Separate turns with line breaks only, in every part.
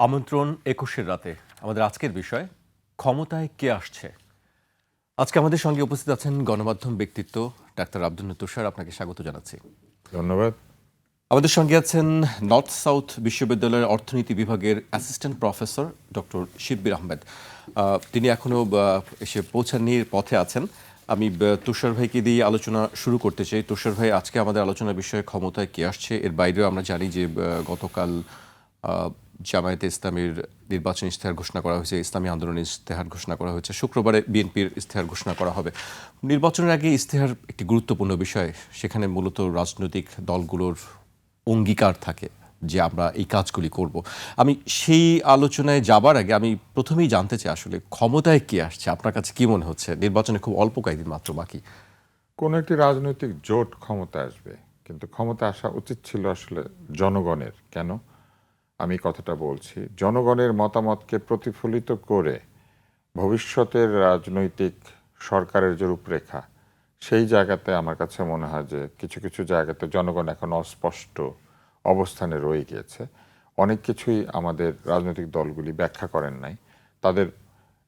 আমন্ত্রণ ২১-এর রাতে আমাদের আজকের বিষয় ক্ষমতায় কে আসছে। আজকে আমাদের সঙ্গে উপস্থিত আছেন গণমাধ্যম ব্যক্তিত্ব ডাক্তার আব্দুল তুষার, আপনাকে স্বাগত জানাচ্ছি।
ধন্যবাদ।
আমাদের সঙ্গে আছেন নর্থ সাউথ বিশ্ববিদ্যালয়ের অর্থনীতি বিভাগের assistant professor doctor Shibbir Ahmed. তিনি এখনও এসে পৌঁছানোর পথে আছেন। আমি তুষার ভাইকে দিয়ে আলোচনা শুরু করতে চাই। তুষার ভাই, আজকে আমাদের আলোচনার বিষয়ে ক্ষমতায় কে আসছে। এর বাইরেও আমরা জানি যে গতকাল জামায়াতে ইসলামীর নির্বাচনী ইশতেহার ঘোষণা করা হয়েছে, ইসলামী আন্দোলনের ইশতেহার ঘোষণা করা হয়েছে, শুক্রবারে বিএনপির ইশতেহার ঘোষণা করা হবে। নির্বাচনের আগে ইশতেহার একটি গুরুত্বপূর্ণ বিষয়, সেখানে মূলত রাজনৈতিক দলগুলোর অঙ্গীকার থাকে যে আমরা এই কাজগুলি করব। আমি সেই আলোচনায় যাবার আগে আমি প্রথমেই জানতে চাই, আসলে ক্ষমতায় কে আসছে আপনার কাছে কি মনে হচ্ছে? নির্বাচনে খুব অল্প কয়েকদিন মাত্র বাকি।
কোনো একটি রাজনৈতিক জোট ক্ষমতা আসবে, কিন্তু ক্ষমতা আসা উচিত ছিল আসলে জনগণের। কেন আমি কথাটা বলছি? জনগণের মতামতকে প্রতিফলিত করে ভবিষ্যতের রাজনৈতিক সরকারের যে রূপরেখা, সেই জায়গাতে আমার কাছে মনে হয় যে কিছু কিছু জায়গাতে জনগণ এখন অস্পষ্ট অবস্থানে রয়ে গিয়েছে। অনেক কিছুই আমাদের রাজনৈতিক দলগুলি ব্যাখ্যা করেন নাই। তাদের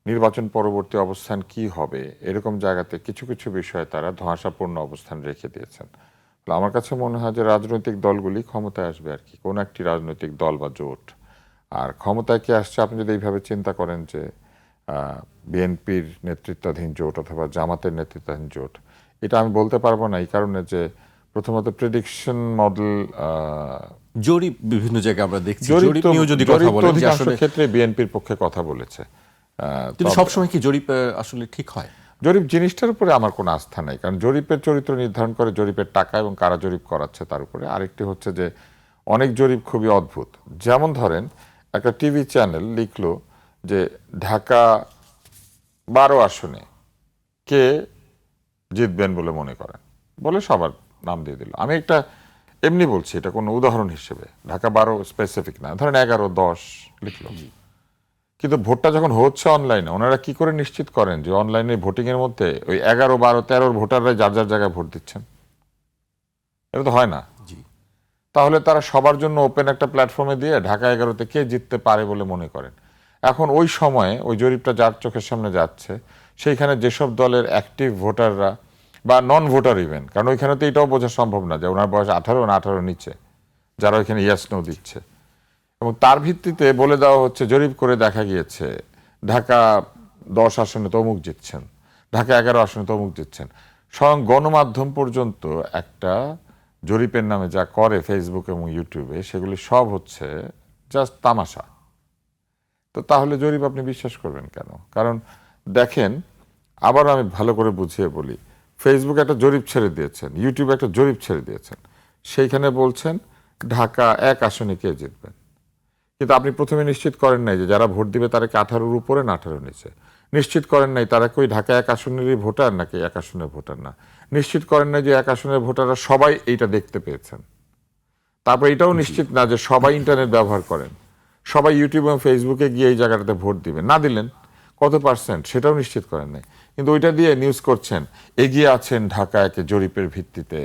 নির্বাচন পরবর্তী অবস্থান কি হবে, এরকম জায়গাতে কিছু কিছু বিষয়ে তারা ধোঁয়াশাপূর্ণ অবস্থান রেখে দিয়েছেন। আমার কাছে মনে হয় যে রাজনৈতিক দলগুলি ক্ষমতায় আসবে আর কি, কোনো একটি রাজনৈতিক দল বা জোট। আর ক্ষমতায় কে আসছে আপনি যদি এইভাবে চিন্তা করেন যে বিএনপির নেতৃত্বাধীন জোট অথবা জামাতের নেতৃত্বাধীন জোট, এটা আমি বলতে পারবো না এই কারণে যে প্রথমত প্রেডিকশন মডেল,
জরিপ বিভিন্ন জায়গায় আমরা দেখছি,
জরিপ
নিয়েও যদি কথা বলেন যে
অধিকাংশ
আসলে
ক্ষেত্রে বিএনপির পক্ষে কথা বলেছে।
কিন্তু সবসময় কি জরিপ আসলে ঠিক হয়?
জরিপ জিনিসটার উপরে আমার কোনো আস্থা নাই, কারণ জরিপের চরিত্র নির্ধারণ করে জরিপের টাকা এবং কারা জরিপ করাচ্ছে তার উপরে। আরেকটি হচ্ছে যে অনেক জরিপ খুবই অদ্ভুত। যেমন ধরেন একটা টিভি চ্যানেল লিখলো যে ঢাকা 12 আসনে কে জিতবেন বলে মনে করেন, বলে সবার নাম দিয়ে দিল। আমি একটা এমনি বলছি, এটা কোনো উদাহরণ হিসেবে, ঢাকা 12 স্পেসিফিক না, ধরেন 11, 10 লিখলো। কিন্তু ভোটটা যখন হচ্ছে অনলাইনে, ওনারা কি করে নিশ্চিত করেন যে অনলাইনে ভোটিং এর মধ্যে ওই 11, 12, 13 ভোটাররা যার যার জায়গায় ভোট দিচ্ছেন? এটা তো হয় না। তাহলে তারা সবার জন্য ওপেন একটা প্ল্যাটফর্মে দিয়ে ঢাকা 11-তে কে জিততে পারে বলে মনে করেন? এখন ওই সময়ে ওই জরিপটা যার চোখের সামনে যাচ্ছে, সেইখানে যেসব দলের অ্যাক্টিভ ভোটাররা বা নন ভোটার ইভেন, কারণ ওইখানে তো এটাও বোঝা সম্ভব না যে ওনার বয়স 18 না 18 নিচে, যারা ওইখানে ইয়াস নো দিচ্ছে, এবং তার ভিত্তিতে বলে দেওয়া হচ্ছে, জরিপ করে দেখা গিয়েছে ঢাকা 10 আসনে তমুক জিতছেন, ঢাকা 11 আসনে তমুক জিতছেন। স্বয়ং গণমাধ্যম পর্যন্ত একটা জরিপের নামে যা করে ফেসবুক এবং ইউটিউবে, সেগুলি সব হচ্ছে জাস্ট তামাশা। তো তাহলে জরিপ আপনি বিশ্বাস করবেন কেন? কারণ দেখেন, আবার আমি ভালো করে বুঝিয়ে বলি, ফেসবুক একটা জরিপ ছেড়ে দিয়েছেন, ইউটিউবে একটা জরিপ ছেড়ে দিয়েছেন, সেইখানে বলছেন ঢাকা 1 আসনে কে জিতবেন। কিন্তু আপনি প্রথমে নিশ্চিত করেন নাই যে যারা ভোট দিবে তারা কি 18-র উপরে না 18-র নিচে। নিশ্চিত করেন নাই তারা কই ঢাকা 1 আসনেরই ভোটার নাকি 1 আসনের ভোটার না। নিশ্চিত করেন নাই যে 1 আসনের ভোটাররা সবাই এইটা দেখতে পেয়েছেন। তারপর এটাও নিশ্চিত না যে সবাই ইন্টারনেট ব্যবহার করেন, সবাই ইউটিউব এবং ফেসবুকে গিয়ে এই জায়গাটাতে ভোট দিবেন। না দিলেন কত পার্সেন্ট সেটাও নিশ্চিত করেন নাই, কিন্তু ওইটা দিয়ে নিউজ করছেন এগিয়ে আছেন ঢাকা 1-এ জরিপের ভিত্তিতে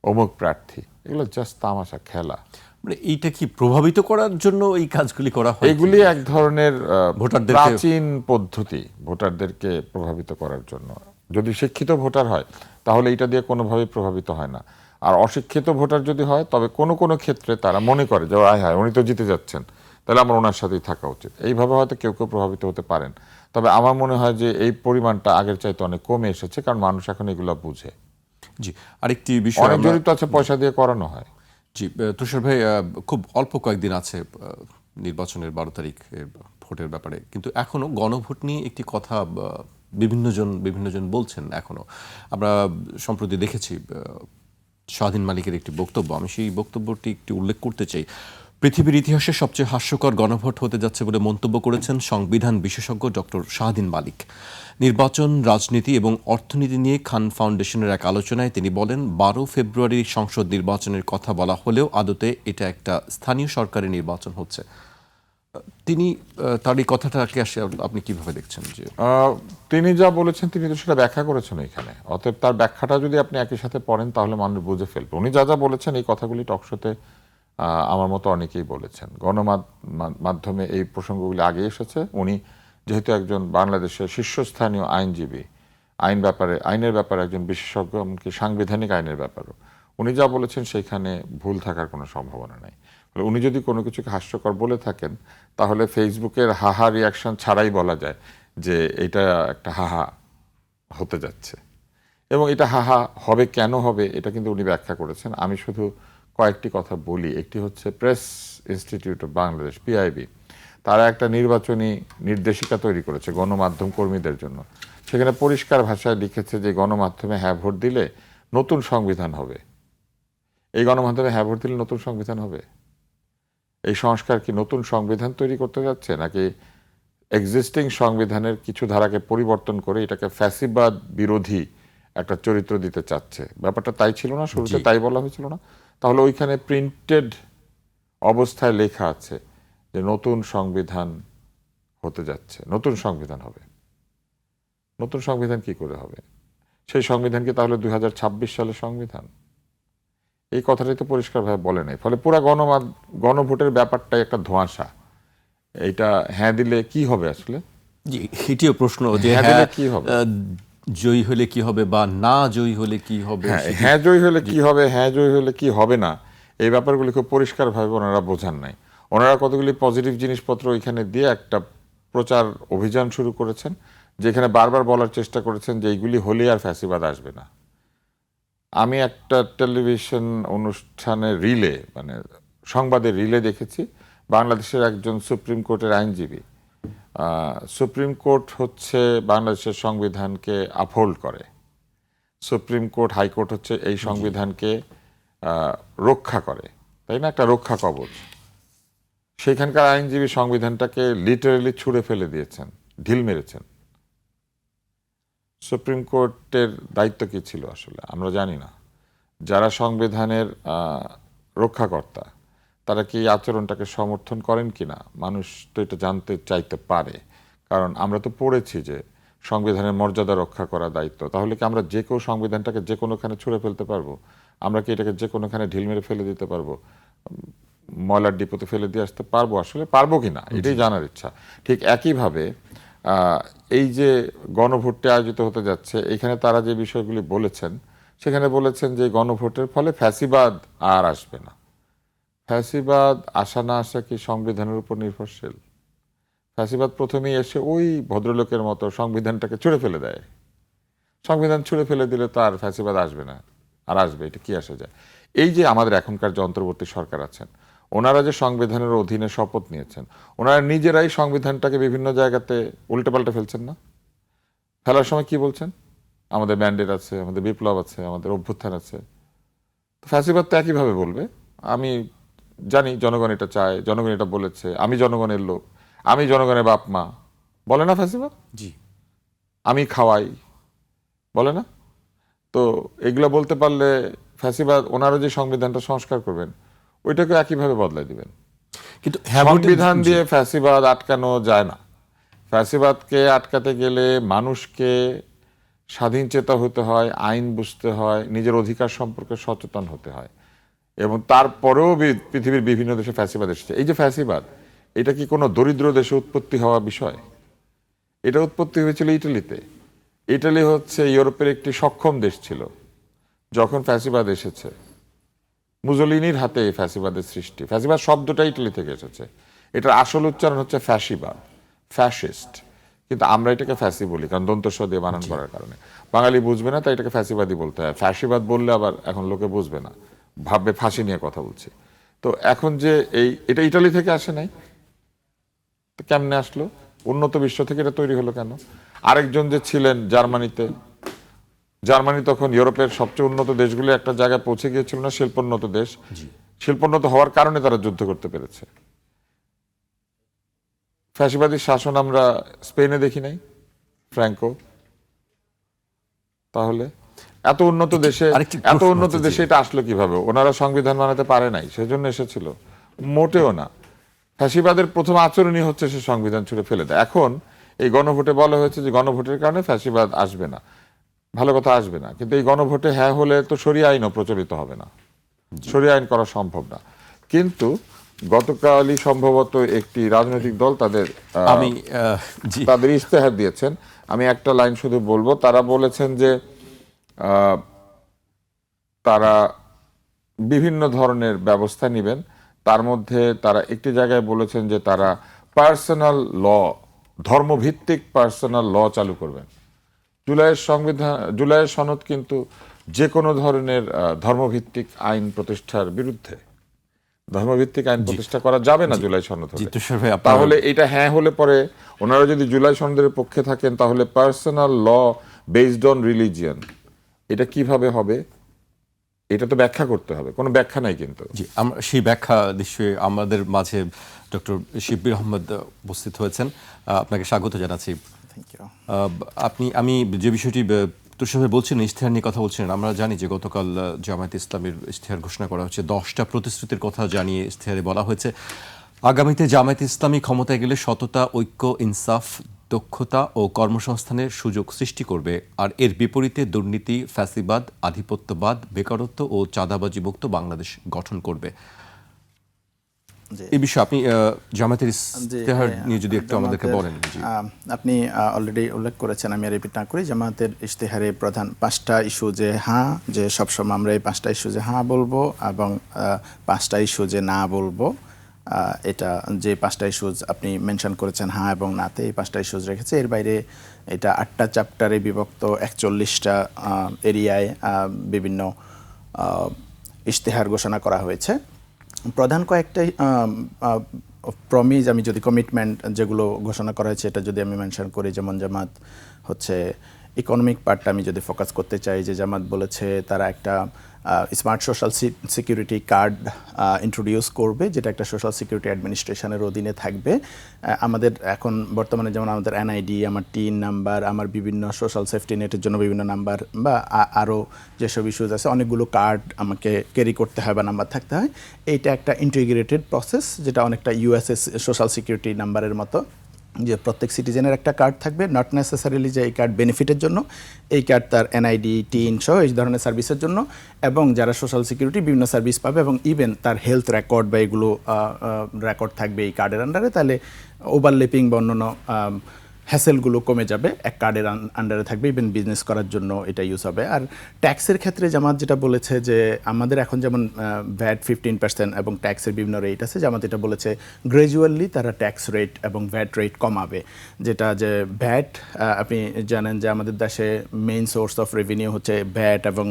অমুক প্রার্থী। এগুলো জাস্ট তামাশা, খেলা।
মানে এইটা কি প্রভাবিত করার জন্য এই কাজগুলি করা হয়?
এগুলি এক ধরনের
ভোটারদেরকে
প্রাচীন পদ্ধতি ভোটারদেরকে প্রভাবিত করার জন্য। যদি শিক্ষিত ভোটার হয় তাহলে এটা দিয়ে কোনোভাবেই প্রভাবিত হয় না। আর অশিক্ষিত ভোটার যদি হয় তবে কোনো কোনো ক্ষেত্রে তারা মনে করে যে আয় হায় উনি তো জিতে যাচ্ছেন, তাহলে আমার ওনার সাথেই থাকা উচিত। এইভাবে হয়তো কেউ কেউ প্রভাবিত হতে পারেন। তবে আমার মনে হয় যে এই পরিমাণটা আগের চাইতে অনেক কমে এসেছে, কারণ মানুষ এখন এগুলো বুঝে।
জি, আরেকটি বিষয়,
অনেক জরিপ তো আছে পয়সা দিয়ে করানো হয়।
জি তুষার ভাই, খুব অল্প কয়েকদিন আছে নির্বাচনের 12 তারিখ ভোটের ব্যাপারে, কিন্তু এখনো গণভোট নিয়ে একটি কথা বিভিন্নজন বলছেন। এখনো আমরা সম্প্রতি দেখেছি শাহীন মালিকের একটি বক্তব্য, আমি সেই বক্তব্যটি একটু উল্লেখ করতে চাই। পৃথিবীর ইতিহাসে সবচেয়ে হাস্যকর গণভোট হতে যাচ্ছে বলে মন্তব্য করেছেন সংবিধান বিশেষজ্ঞ ডক্টর শাহীন মালিক। নির্বাচন, রাজনীতি এবং অর্থনীতি নিয়ে খান ফাউন্ডেশনের এক আলোচনায় তিনি বলেন, 12 ফেব্রুয়ারি সংসদ নির্বাচনের কথা বলা হলেও আদতে এটা একটা স্থানীয় সরকারের নির্বাচন হচ্ছে। তিনি তার এই কথাটাকে আপনি কিভাবে দেখছেন? যে
তিনি যা বলেছেন তিনি তো সেটা ব্যাখ্যা করেছেন এখানে, অতএব তার ব্যাখ্যাটা যদি আপনি একই সাথে পড়েন তাহলে মানুষ বুঝে ফেলবে। উনি যা যা বলেছেন এই কথাগুলি টকশোতে আমার মতো অনেকেই বলেছেন। মাধ্যমে এই প্রসঙ্গগুলি আগে এসেছে। উনি যেহেতু একজন বাংলাদেশের শীর্ষস্থানীয় আইনজীবী, আইনের ব্যাপারে একজন বিশেষজ্ঞ, এমনকি সাংবিধানিক আইনের ব্যাপারও, উনি যা বলেছেন সেখানে ভুল থাকার কোনো সম্ভাবনা নেই। উনি যদি কোনো কিছুকে হাস্যকর বলে থাকেন তাহলে ফেসবুকের হাহা রিয়াকশন ছাড়াই বলা যায় যে এটা একটা হাহা হতে যাচ্ছে, এবং এটা হাহা হবে, কেন হবে এটা কিন্তু উনি ব্যাখ্যা করেছেন। আমি শুধু কয়েকটি কথা বলি। একটি হচ্ছে press institute of Bangladesh, PIB, তারা একটা নির্বাচনী নির্দেশিকা তৈরি করেছে গণমাধ্যম কর্মীদের জন্য। সেখানে পরিষ্কার ভাষায় লিখেছে যে গণমাধ্যমে হ্যাঁ ভোট দিলে নতুন সংবিধান হবে। এই গণমাধ্যমে হ্যাঁ ভোট দিলে নতুন সংবিধান হবে? এই সংস্কার কি নতুন সংবিধান তৈরি করতে যাচ্ছে, নাকি এক্সিস্টিং সংবিধানের কিছু ধারাকে পরিবর্তন করে এটাকে ফ্যাসিবাদ বিরোধী একটা চরিত্র দিতে চাচ্ছে? ব্যাপারটা তাই ছিল না? শুরুতে তাই বলা হয়েছিল না? তাহলে ওইখানে প্রিন্টেড অবস্থায় লেখা আছে যে নতুন সংবিধান হতে যাচ্ছে, নতুন সংবিধান হবে। নতুন সংবিধান কি করে হবে? সেই সংবিধান কি তাহলে 2026 সালের সংবিধান? এই কথাটাই তো পরিষ্কারভাবে বলে নাই। ফলে পুরা গণভোটের ব্যাপারটাই একটা ধোঁয়াশা। এইটা হ্যাঁ দিলে কি হবে আসলে?
জি, এটিও প্রশ্ন যে
হ্যাঁ দিলে কি হবে?
জয়ী হলে কি হবে বা না জয়ী হলে কি হবে।
হ্যাঁ জয়ী হলে কি হবে, হ্যাঁ জয়ী হলে কি হবে না, এই ব্যাপারগুলি খুব পরিষ্কারভাবে ওনারা বোঝান নাই। ওনারা কতগুলি পজিটিভ জিনিসপত্র ওইখানে দিয়ে একটা প্রচার অভিযান শুরু করেছেন, যেখানে বারবার বলার চেষ্টা করেছেন যে এইগুলি হলে আর ফ্যাসিবাদ আসবে না। আমি একটা টেলিভিশন অনুষ্ঠানে রিলে, মানে সংবাদের রিলে দেখেছি, বাংলাদেশের একজন সুপ্রিম কোর্টের আইনজীবী, সুপ্রিম কোর্ট হচ্ছে বাংলাদেশের সংবিধানকে আপহোল্ড করে, সুপ্রিম কোর্ট হাইকোর্ট হচ্ছে এই সংবিধানকে রক্ষা করে, তাই না? একটা রক্ষা কবচ। সেখানকার আইনজীবী সংবিধানটাকে লিটারেলি ছুঁড়ে ফেলে দিয়েছেন, ঢিল মেরেছেন। সুপ্রিম কোর্টের দায়িত্ব কি ছিল আসলে আমরা জানি না। যারা সংবিধানের রক্ষাকর্তা তারা কি এই আচরণটাকে সমর্থন করেন কিনা মানুষ তো এটা জানতে চাইতে পারে। কারণ আমরা তো পড়েছি যে সংবিধানের মর্যাদা রক্ষা করা দায়িত্ব। তাহলে কি আমরা যে কেউ সংবিধানটাকে যে কোনোখানে ছুঁড়ে ফেলতে পারবো? আমরা কি এটাকে যে কোনোখানে ঢিল মেরে ফেলে দিতে পারবো? ময়লার ডিপোতে ফেলে দিয়ে আসতে পারবো? আসলে পারবো কিনা এটাই জানার ইচ্ছা। ঠিক একইভাবে এই যে গণভোটটি আয়োজিত হতে যাচ্ছে, এখানে তারা যে বিষয়গুলি বলেছেন, সেখানে বলেছেন যে গণভোটের ফলে ফ্যাসিবাদ আর আসবে না। ফ্যাসিবাদ আসা না আসা কি সংবিধানের উপর নির্ভরশীল? ফ্যাসিবাদ প্রথমেই এসে ওই ভদ্রলোকের মতো সংবিধানটাকে ছুঁড়ে ফেলে দেয়। সংবিধান ছুঁড়ে ফেলে দিলে তো আর ফ্যাসিবাদ আসবে না। আর আসবে, এটা কি আসা যায়? এই যে আমাদের এখনকার যে অন্তর্বর্তী সরকার আছেন, ওনারা যে সংবিধানের অধীনে শপথ নিয়েছেন, ওনারা নিজেরাই সংবিধানটাকে বিভিন্ন জায়গাতে উল্টেপাল্টে ফেলছেন না? ফেলার সময় কি বলছেন? আমাদের ম্যান্ডেট আছে, আমাদের বিপ্লব আছে, আমাদের অভ্যুত্থান আছে। ফ্যাসিবাদ তো একইভাবে বলবে, আমি জানি জনগণ এটা চায়, জনগণ এটা বলেছে, আমি জনগণের লোক, আমি জনগণের বাপ মা, বলে না ফ্যাসিবাদ?
জি,
আমি খাওয়াই, বলে না? তো এগুলো বলতে পারলে ফ্যাসিবাদ, ওনারা যে সংবিধানটা সংস্কার করবেন ওইটাকে একইভাবে বদলাই দিবেন।
কিন্তু
সংবিধান দিয়ে ফ্যাসিবাদ আটকানো যায় না। ফ্যাসিবাদকে আটকাতে গেলে মানুষকে স্বাধীন চেতা হতে হয়, আইন বুঝতে হয়, নিজের অধিকার সম্পর্কে সচেতন হতে হয়। এবং তারপরেও পৃথিবীর বিভিন্ন দেশে ফ্যাসিবাদ এসেছে। এই যে ফ্যাসিবাদ, এটা কি কোনো দরিদ্র দেশে উৎপত্তি হওয়া বিষয়? এটা উৎপত্তি হয়েছিল ইটালিতে। ইটালি হচ্ছে ইউরোপের একটি সক্ষম দেশ ছিল যখন ফ্যাসিবাদ এসেছে। মুজোলিনির হাতে এই ফ্যাসিবাদের সৃষ্টি। ফ্যাসিবাদ শব্দটা ইটালি থেকে এসেছে। এটার আসল উচ্চারণ হচ্ছে ফ্যাসিবাদ, ফ্যাসিস্ট। কিন্তু আমরা এটাকে ফ্যাসি বলি, কারণ দন্তস্ব দিয়ে বানান করার কারণে। বাঙালি বুঝবে না, তাই এটাকে ফ্যাসিবাদই বলতে হয়। ফ্যাসিবাদ বললে আবার এখন লোকে বুঝবে না, ভাববে ফাঁসি নিয়ে কথা বলছি। তো এখন যে এটা ইটালি থেকে আসে নাই, তো কেমনে আসলো? উন্নত বিশ্ব থেকে এটা তৈরি হলো কেন? আরেকজন যে ছিলেন জার্মানিতে, জার্মানি তখন ইউরোপের সবচেয়ে উন্নত দেশগুলো একটা জায়গায় পৌঁছে গিয়েছিল না, শিল্পোন্নত দেশ। শিল্পোন্নত হওয়ার কারণে তারা যুদ্ধ করতে পেরেছে। ফ্যাসিবাদী শাসন আমরা স্পেনে দেখি নাই, ফ্র্যাঙ্কো। তাহলে এত উন্নত দেশে এটা আসলো কিভাবে? ওনারা সংবিধান বানাতে পারে নাই, সেজন্য এসেছিল? মোটেও না। ফ্যাসিবাদের প্রথম আচরণই হচ্ছে সে সংবিধান ছুঁড়ে ফেলে দেয়। এখন এই গণভোটে বলা হয়েছে যে গণভোটের কারণে ফ্যাসিবাদ আসবে না। ভালো কথা, আসবে না, কিন্তু এই গণভোটে হ্যাঁ হলে তো শরিয়া আইনও প্রচলিত হবে না, শরিয়া আইন করা সম্ভব না। কিন্তু গতকালই সম্ভবত একটি রাজনৈতিক দল
আমি জি
তাদের ইশতেহার দিয়েছেন। আমি একটা লাইন শুধু বলবো, তারা বলেছেন যে তারা বিভিন্ন ধরনের ব্যবস্থা নেবেন। তার মধ্যে তারা একটি জায়গায় বলেছেন যে তারা পার্সোনাল ল, ধর্মভিত্তিক পার্সোনাল ল চালু করবেন। জুলাইয়ের সনদ কিন্তু যে কোনো ধরনের ধর্মভিত্তিক আইন প্রতিষ্ঠার বিরুদ্ধে। ধর্মভিত্তিক আইন প্রতিষ্ঠা করা যাবে না জুলাই সনদ হলে।
তুষার ভাই,
তাহলে এটা হ্যাঁ হলে পরে ওনারা যদি জুলাই সনদের পক্ষে থাকেন তাহলে personal law based on religion এটা কিভাবে হবে? এটা তো ব্যাখ্যা করতে হবে, কোনো ব্যাখ্যা নাই কিন্তু।
জি, আমরা সেই ব্যাখ্যা নিশ্চয়ই আমাদের মাঝে ডক্টর শিব্বির আহমেদ উপস্থিত হয়েছেন। আপনাকে স্বাগত জানাচ্ছি।
Thank you.
আমি যে বিষয়টি তুষার ভাই বলছেন, ইশতেহার নিয়ে কথা বলছিলেন, আমরা জানি যে গতকাল জামায়াত ইসলামের ইশতেহার ঘোষণা করা হচ্ছে। 10টা প্রতিশ্রুতির কথা জানিয়ে ইশতেহারে বলা হয়েছে আগামীতে জামায়াত ইসলামী ক্ষমতায় গেলে সততা, ঐক্য, ইনসাফ, দক্ষতা ও কর্মসংস্থানের সুযোগ সৃষ্টি করবে, আর এর বিপরীতে দুর্নীতি, ফ্যাসিবাদ, আধিপত্যবাদ, বেকারত্ব ও চাঁদাবাজি মুক্ত বাংলাদেশ গঠন করবে। এই বিষয়ে আপনি জামায়াতের ইশতেহার নিয়ে যদি একটু আমাদেরকে বলেন।
আপনি অলরেডি উল্লেখ করেছেন, আমি রিপিট না করি। জামায়াতের ইশতেহারে প্রধান 5টা ইস্যু যে হ্যাঁ, যে সবসময় আমরা এই 5টা ইস্যু যে হ্যাঁ বলবো, এবং 5টা ইস্যু যে না বলবো। এটা যে 5টা ইস্যুজ আপনি মেনশন করেছেন হ্যাঁ এবং নাতে, এই 5টা ইস্যুজ রেখেছে। এর বাইরে এটা 8টা চ্যাপ্টারে বিভক্ত 41টা এরিয়ায় বিভিন্ন ইশতেহার ঘোষণা করা হয়েছে। প্রধান কয়েকটা প্রমিস, আমি যদি কমিটমেন্ট যেগুলো ঘোষণা করা হয়েছে এটা যদি আমি মেনশন করি, যেমন জামাত হচ্ছে ইকোনমিক পার্টটা আমি যদি ফোকাস করতে চাই, যে জামাত বলেছে তারা একটা smart social security card introduce করবে, যেটা একটা সোশ্যাল সিকিউরিটি অ্যাডমিনিস্ট্রেশনের অধীনে থাকবে। আমাদের এখন বর্তমানে যেমন আমাদের এনআইডি, আমার টিন নাম্বার, আমার বিভিন্ন সোশ্যাল সেফটি নেটের জন্য বিভিন্ন নাম্বার, বা আরও যেসব ইস্যুজ আছে, অনেকগুলো কার্ড আমাকে ক্যারি করতে হয় বা নাম্বার থাকতে হয়। এইটা একটা ইন্টিগ্রেটেড প্রসেস, যেটা অনেকটা ইউএসএস সোশ্যাল সিকিউরিটি নাম্বারের মতো, যে প্রত্যেক সিটিজেনের একটা কার্ড থাকবে, নট নেসেসারিলি যে এই কার্ড বেনিফিটের জন্য, এই কার্ড তার এনআইডি, টিন সহ এই ধরনের সার্ভিসের জন্য, এবং যারা সোশ্যাল সিকিউরিটি বিভিন্ন সার্ভিস পাবে, এবং ইভেন তার হেলথ রেকর্ড বা এগুলো রেকর্ড থাকবে এই কার্ডের আন্ডারে। তাহলে ওভারলেপিং বা অন্যান্য হ্যাসেলগুলো কমে যাবে, এক কার্ডের আন্ডারে থাকবে, ইভেন বিজনেস করার জন্য এটা ইউজ হবে। আর ট্যাক্সের ক্ষেত্রে জামাত যেটা বলেছে, যে আমাদের এখন যেমন ভ্যাট 15% এবং ট্যাক্সের বিভিন্ন রেট আছে, জামাত এটা বলেছে গ্র্যাজুয়ালি তারা ট্যাক্স রেট এবং ভ্যাট রেট কমাবে। যেটা যে ভ্যাট, আপনি জানেন যে আমাদের দেশে মেইন সোর্স অফ রেভিনিউ হচ্ছে ভ্যাট এবং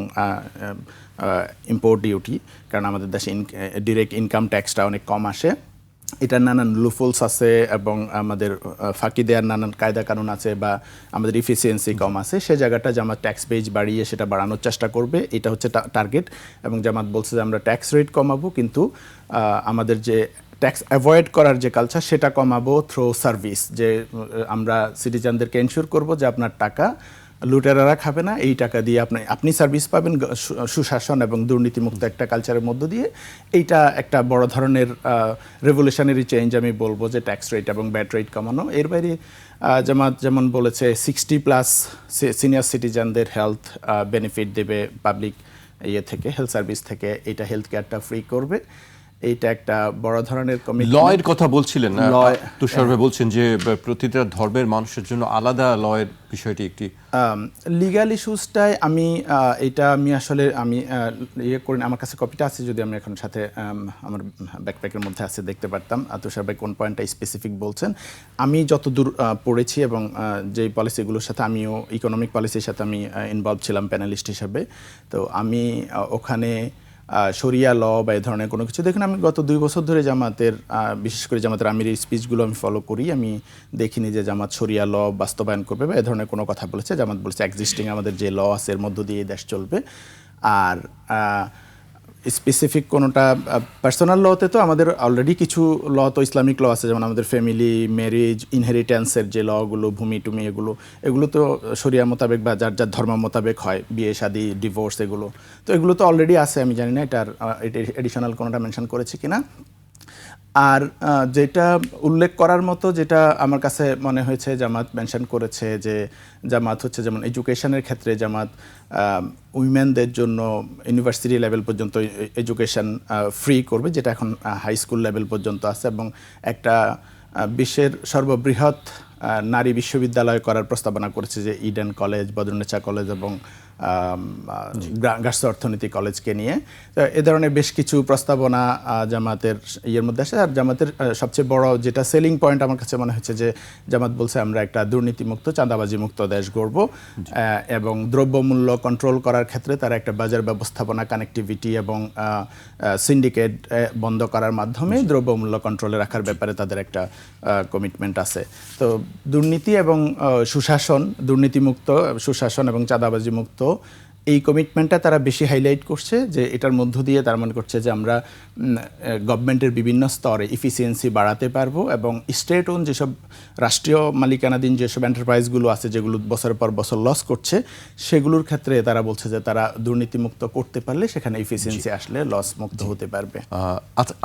ইম্পোর্ট ডিউটি, কারণ আমাদের দেশে ডিরেক্ট ইনকাম ট্যাক্সটা অনেক কম আসে। এটার নানান লুফলস আছে এবং আমাদের ফাঁকি দেওয়ার নানান কায়দা কানুন আছে, বা আমাদের ইফিসিয়েন্সি কম আছে। সে জায়গাটা জামাত ট্যাক্স পেজ বাড়িয়ে সেটা বাড়ানোর চেষ্টা করবে, এটা হচ্ছে টার্গেট। এবং জামাত বলছে যে আমরা ট্যাক্স রেট কমাবো, কিন্তু আমাদের যে ট্যাক্স অ্যাভয়েড করার যে কালচার সেটা কমাবো থ্রু সার্ভিস, যে আমরা সিটিজেনদেরকে এনশিওর করব যে আপনার টাকা লুটেরারা খাবে না, এই টাকা দিয়ে আপনি সার্ভিস পাবেন সুশাসন এবং দুর্নীতিমুক্ত একটা কালচারের মধ্য দিয়ে। এইটা একটা বড় ধরনের রেভলিউশনারি চেঞ্জ আমি বলবো, যে ট্যাক্স রেট এবং ভ্যাট রেট কমানো। এর বাইরে জামাত যেমন বলেছে 60+ সিনিয়র সিটিজেনদের হেলথ বেনিফিট দেবে পাবলিক থেকে, হেলথ সার্ভিস থেকে, এটা হেলথ কেয়ারটা ফ্রি করবে। এইটা একটা বড় ধরনের
লয়ের কথা বলছিলেন, তুষার ভাই বলছেন যে প্রতিটা ধর্মের মানুষের জন্য আলাদা লয়ের বিষয়টি একটি
লিগ্যাল ইস্যুসটায় আমি আসলে ইয়ে করি, আমার কাছে কপিটা আছে, যদি আমি এখন সাথে আমার ব্যাকপ্যাকের মধ্যে আছে দেখতে পারতাম তুষার ভাই কোন পয়েন্টটা স্পেসিফিক বলছেন। আমি যতদূর পড়েছি এবং যেই পলিসিগুলোর সাথে আমিও ইকোনমিক পলিসির সাথে আমি ইনভলভ ছিলাম প্যানেলিস্ট হিসাবে, তো আমি ওখানে শরিয়া ল বা এই ধরনের কোনো কিছু দেখুন, আমি গত 2 বছর ধরে জামাতের বিশেষ করে জামাতের আমিরের স্পিচগুলো আমি ফলো করি, আমি দেখিনি যে জামাত শরিয়া ল বাস্তবায়ন করবে বা এ ধরনের কোনো কথা বলেছে। জামাত বলেছে এক্সিস্টিং আমাদের যে ল আছে এর মধ্য দিয়ে দেশ চলবে। আর স্পেসিফিক কোনোটা পার্সোনাল লতে তো আমাদের অলরেডি কিছু ল তো ইসলামিক ল আছে, যেমন আমাদের ফ্যামিলি, ম্যারেজ, ইনহেরিটেন্সের যে লগুলো, ভূমি টুমি, এগুলো তো শরিয়া মোতাবেক বা যার যার ধর্ম মোতাবেক হয়, বিয়ে শাদী, ডিভোর্স, এগুলো তো অলরেডি আছে। আমি জানি না এটা এডিশনাল কোনোটা মেনশন করেছে কিনা। আর যেটা উল্লেখ করার মতো, যেটা আমার কাছে মনে হয়েছে জামাত মেনশন করেছে, যে জামাত হচ্ছে যেমন এডুকেশনের ক্ষেত্রে জামাত উইমেনদের জন্য ইউনিভার্সিটি লেভেল পর্যন্ত এডুকেশন ফ্রি করবে, যেটা এখন হাই স্কুল লেভেল পর্যন্ত আছে, এবং একটা বিশ্বের সর্ববৃহৎ নারী বিশ্ববিদ্যালয় করার প্রস্তাবনা করেছে, যে ইডেন কলেজ, বদরুন্নেছা কলেজ এবং গার্হস্থ্য অর্থনীতি কলেজকে নিয়ে। তো এ ধরনের বেশ কিছু প্রস্তাবনা জামাতের ইয়ের মধ্যে আসে। আর জামাতের সবচেয়ে বড় যেটা সেলিং পয়েন্ট আমার কাছে মনে হচ্ছে, যে জামাত বলছে আমরা একটা দুর্নীতিমুক্ত, চাঁদাবাজি মুক্ত দেশ গড়ব, এবং দ্রব্যমূল্য কন্ট্রোল করার ক্ষেত্রে তারা একটা বাজার ব্যবস্থাপনা, কানেক্টিভিটি এবং সিন্ডিকেট বন্ধ করার মাধ্যমে দ্রব্যমূল্য কন্ট্রোলে রাখার ব্যাপারে তাদের একটা কমিটমেন্ট আছে। তো দুর্নীতি এবং সুশাসন, দুর্নীতিমুক্ত, সুশাসন এবং চাঁদাবাজি মুক্ত, এই কমিটমেন্টটা তারা বেশি হাইলাইট করছে, যে এটার মধ্য দিয়ে তারা মনে করছে যে আমরা গভর্নমেন্টের বিভিন্ন স্তরে ইফিসিয়েন্সি বাড়াতে পারবো, এবং স্টেট ওন যেসব রাষ্ট্রীয় মালিকানাধীন যেসব এন্টারপ্রাইজগুলো আছে, যেগুলো বছরের পর বছর লস করছে, সেগুলোর ক্ষেত্রে তারা বলছে যে তারা দুর্নীতিমুক্ত করতে পারলে সেখানে ইফিসিয়েন্সি আসলে লস মুক্ত হতে পারবে।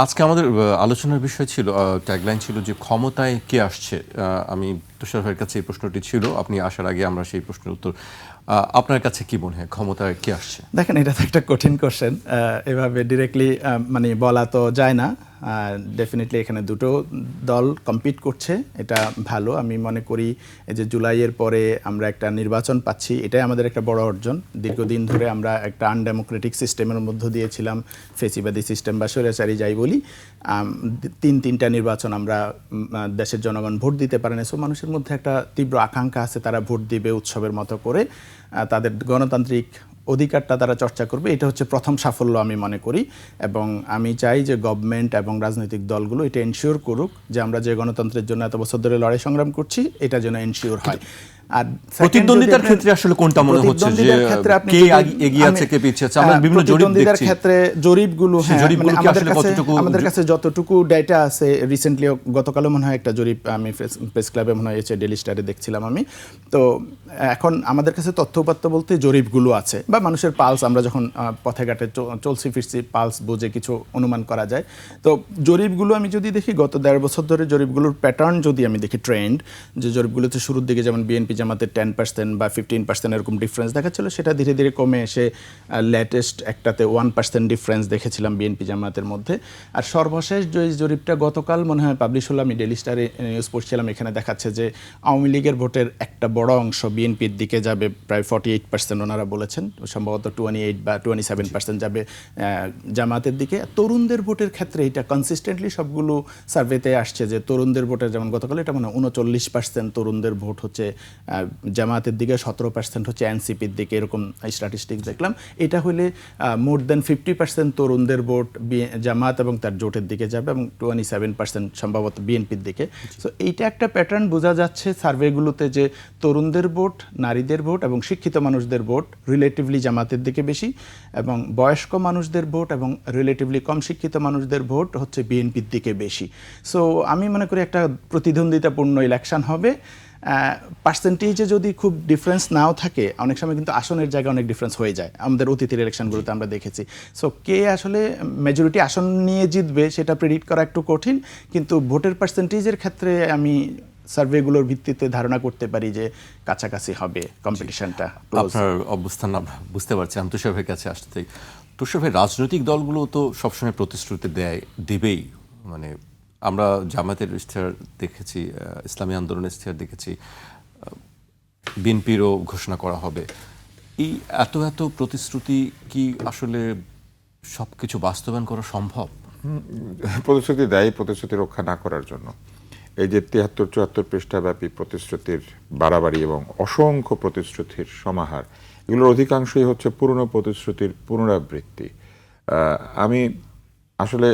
আজকে আমাদের আলোচনার বিষয় ছিল, ট্যাগলাইন ছিল যে ক্ষমতায় কে আসছে। আমি তুষার ভাইয়ের কাছে এই প্রশ্নটি ছিল, আপনি আসার আগে আমরা সেই প্রশ্নের উত্তর, আপনার কাছে কি মনে হয় ক্ষমতায় কে আসছে?
দেখেন, এটা তো একটা কঠিন কোশ্চেন, এভাবে ডিরেক্টলি মানে বলা তো যায় না। ডেফিনেটলি এখানে দুটো দল কম্পিট করছে, এটা ভালো। আমি মনে করি এই যে জুলাইয়ের পরে আমরা একটা নির্বাচন পাচ্ছি, এটাই আমাদের একটা বড় অর্জন। দীর্ঘদিন ধরে আমরা একটা আনডেমোক্রেটিক সিস্টেমের মধ্য দিয়েছিলাম, ফেসিবাদী সিস্টেম বা স্বৈরাচারী যাই বলি। তিনটা নির্বাচন আমরা দেশের জনগণ ভোট দিতে পারেনি। সো মানুষের মধ্যে একটা তীব্র আকাঙ্ক্ষা আছে, তারা ভোট দিবে উৎসবের মতো করে, তাদের গণতান্ত্রিক অধিকারটা তারা চর্চা করবে। এটা হচ্ছে প্রথম সাফল্য আমি মনে করি, এবং আমি চাই যে গভর্নমেন্ট এবং রাজনৈতিক দলগুলো এটা এনশিওর করুক যে আমরা যে গণতন্ত্রের জন্য এত বছর ধরে লড়াই সংগ্রাম করছি, এটা যেন এনশিওর হয়। আর
প্রতিদ্বন্দ্বিতার ক্ষেত্রে আসলে কোনটা মনে হচ্ছে যে কে এগিয়ে আছে, কে পিছিয়ে আছে? আমরা বিভিন্ন জরিপ দেখছি,
ক্ষেত্রে জরিপগুলো, আমাদের কাছে যতটুকু ডেটা আছে, রিসেন্টলি গতকালও মনে হয় একটা জরিপ আমি প্রেস ক্লাবে মনে হয়েছে ডেইলি স্টারে দেখছিলাম আমি। তো এখন আমাদের কাছে তথ্যপাত্র বলতে জরিপগুলো আছে, বা মানুষের পালস, আমরা যখন পথে ঘাটে চলছি ফিরছি, পালস বুঝে কিছু অনুমান করা যায়। তো জরিপগুলো আমি যদি দেখি, গত 1.5 বছর ধরে জরিপগুলোর প্যাটার্ন যদি আমি দেখি, ট্রেন্ড, যে জরিপগুলোতে শুরুর দিকে যেমন বিএনপি জামাতের 10% বা 15% এরকম ডিফারেন্স দেখাচ্ছিল, সেটা ধীরে ধীরে কমে এসে লেটেস্ট একটাতে 1% ডিফারেন্স দেখেছিলাম বিএনপি জামাতের মধ্যে। আর সর্বশেষ যে জরিপটা গতকাল মনে হয় পাবলিশ হলো, আমি ডেইলি স্টারে নিউজ পড়ছিলাম, এখানে দেখাচ্ছে যে আওয়ামী লীগের ভোটের একটা বড় অংশ বিএনপির দিকে যাবে, প্রায় 48% ওনারা বলেছেন, সম্ভবত 28 বা 27% যাবে জামাতের দিকে। তরুণদের ভোটের ক্ষেত্রে এটা কনসিস্টেন্টলি সবগুলো সার্ভেতে আসছে, যে তরুণদের ভোটের, যেমন গতকাল এটা মনে হয় 39% তরুণদের ভোট হচ্ছে জামাতের দিকে, 17% হচ্ছে এনসিপির দিকে, এরকম স্ট্যাটিস্টিক্স দেখলাম। এটা হলে মোর দেন 50% তরুণদের ভোট জামাত এবং তার জোটের দিকে যাবে, এবং 27% সম্ভবত বিএনপির দিকে। সো এইটা একটা প্যাটার্ন বোঝা যাচ্ছে সার্ভেগুলোতে, যে তরুণদের ভোট, নারীদের ভোট এবং শিক্ষিত মানুষদের ভোট রিলেটিভলি জামাতের দিকে বেশি, এবং বয়স্ক মানুষদের ভোট এবং রিলেটিভলি কম শিক্ষিত মানুষদের ভোট হচ্ছে বিএনপির দিকে বেশি। সো আমি মনে করি একটা প্রতিদ্বন্দ্বিতাপূর্ণ ইলেকশন হবে। পার্সেন্টেজে যদি খুব ডিফারেন্স নাও থাকে, অনেক সময় কিন্তু আসনের জায়গায় অনেক ডিফারেন্স হয়ে যায়, আমাদের অতীতের ইলেকশনগুলোতে আমরা দেখেছি। সো কে আসলে মেজরিটি আসন নিয়ে জিতবে সেটা প্রেডিক্ট করা একটু কঠিন, কিন্তু ভোটের পার্সেন্টেজের ক্ষেত্রে আমি সার্ভেগুলোর ভিত্তিতে ধারণা করতে পারি যে কাছাকাছি হবে কম্পিটিশনটা।
আপনার অবস্থান বুঝতে পারছি। আমি তুষার ভাইয়ের কাছে আসতে চাই। তুষার ভাই, রাজনৈতিক দলগুলো তো সবসময় প্রতিশ্রুতি দিবেই, মানে আমরা জামাতের ইশতেহার দেখেছি, ইসলামী আন্দোলনের ইশতেহার দেখেছি, বিএনপিরও ঘোষণা করা হবে। এই এত প্রতিশ্রুতি কি আসলে সবকিছু বাস্তবায়ন করা সম্ভব?
প্রতিশ্রুতি দেয় প্রতিশ্রুতি রক্ষা না করার জন্য। এই যে 73-74 পৃষ্ঠাব্যাপী প্রতিশ্রুতির বাড়াবাড়ি এবং অসংখ্য প্রতিশ্রুতির সমাহার, এগুলোর অধিকাংশই হচ্ছে পুরনো প্রতিশ্রুতির পুনরাবৃত্তি। আমি আসলে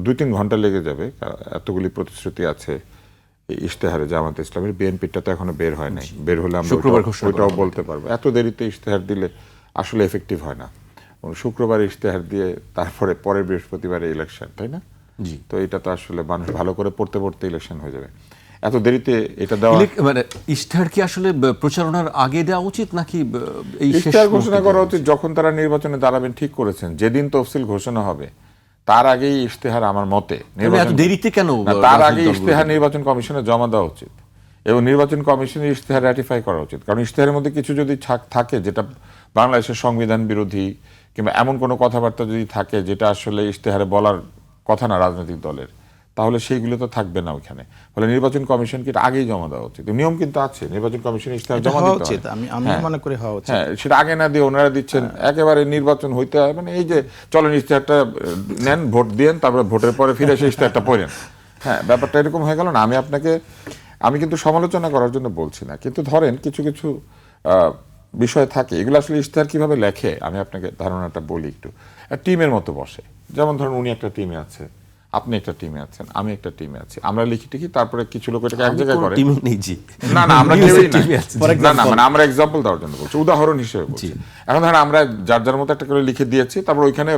2-3 ঘন্টা লেগে যাবে, এতগুলি প্রতিশ্রুতি আছে ইশতেহারে জামাত ইসলামের। বিএনপিটা তো এখনো বের হয় নাই, বের হলে আমরা ওইটাও বলতে পারবো। এত দেরিতে ইশতেহার দিলে আসলে এফেক্টিভ হয় না। শুক্রবার ইশতেহার দিয়ে তারপরে পরের বৃহস্পতিবারে ইলেকশন, তাই না? জি। তো এটা তো আসলে মানুষ ভালো করে পড়তে ইলেকশন হয়ে যাবে। এত দেরিতে এটা দেওয়া,
মানে ইশতেহার কি আসলে প্রচারণার আগে দেওয়া উচিত, নাকি এই
ইশতেহার ঘোষণা করা উচিত যখন তারা নির্বাচনে দাঁড়াবেন ঠিক করেছেন? যেদিন তফসিল ঘোষণা হবে তার আগেই ইশতেহার আমার মতে
এত দেরিতে কেন
না, তার
রাজনৈতিক
আগে
দলগুলো
ইশতেহার
দিবে?
নির্বাচন কমিশনে জমা দেওয়া উচিত এবং নির্বাচন কমিশনের ইশতেহার রাটিফাই করা উচিত। কারণ ইশতেহারের মধ্যে কিছু যদি থাকে যেটা বাংলাদেশের সংবিধান বিরোধী কিংবা এমন কোনো কথাবার্তা যদি থাকে যেটা আসলে ইশতেহারে বলার কথা না রাজনৈতিক দলের, তাহলে সেইগুলো তো থাকবে না ওইখানে। ফলে নির্বাচন কমিশনকে এটা আগেই জমা দেওয়া উচিত। নিয়ম কিন্তু আছে, নির্বাচন কমিশন ইশতেহার
এটা
জমা
হওয়া
দিতে
উচিত,
হয়।
আমি
হ্যাঁ।
মনে করি হওয়া উচিত।
হ্যাঁ, সেটা আগে না দিয়ে ওনারা দিচ্ছেন একেবারে নির্বাচন হইতে হয়, মানে এই যে চলেন ইশতেহারটা নেন, ভোট দিয়েন, তারপরে ভোটের পরে ফিরে এসে ইশতেহারটা পড়েন। হ্যাঁ, ব্যাপারটা এরকম হয়ে গেল না। আমি কিন্তু সমালোচনা করার জন্য বলছি না, কিন্তু ধরেন কিছু কিছু বিষয় থাকে, এগুলো আসলে ইশতেহার কিভাবে লেখে আমি আপনাকে ধারণাটা বলি একটু। টিমের মতো বসে, যেমন ধরুন উনি একটা টিমে আছে, আপনি একটা টিমে আছেন, আমি একটা টিমে আছি, আমরা লিখি টিখি, তারপরে কিছু লোক এটাকে এক জায়গায় করে।
টিমে নেই জি।
না না, আমরা
News
কেউই
এর team-এ
না।
আছি,
For
জি।
না না, মানে আমরা এক্সাম্পল দেওয়ার জন্য বলছি, উদাহরণ হিসেবে বলছি। এখন ধরেন আমরা যার যার মতো একটা করে লিখে দিয়েছি, তারপর ওইখানে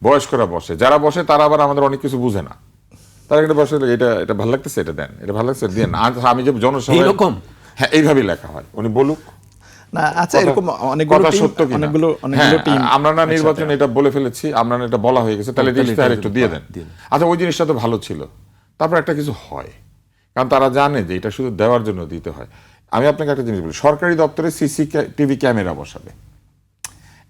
বয়স্করা বসে, যারা বসে তারা আবার আমাদের অনেক কিছু বুঝে না, তারা একটা বসে এটা ভালো লাগতেছে, এটা দেন, এটা ভালো লাগছে দেন। আমি যে জনসভায়
এইরকম?
হ্যাঁ, এইভাবেই লেখা হয়, উনি বলুক।
না আচ্ছা, এরকম অনেকগুলো
কথা
টিম,
সত্য কিনা?
অনেকগুলো
হ্যাঁ,
টিম
আমরা না নির্বাচন এটা বলে ফেলেছি, আমরা না এটা বলা হয়ে গেছে, তাহলে
তাহলে
ইশতেহার
এটা
একটু দিয়ে দেন।
দিন।
আচ্ছা, ওই জিনিসটা তো ভালো ছিল, তারপর একটা কিছু হয়, কারণ তারা জানে যে এটা শুধু দেওয়ার জন্য দিতে হয়। আমি আপনাকে একটা জিনিস বলি, সরকারি দপ্তরে সিসিটিভি ক্যামেরা বসাবে।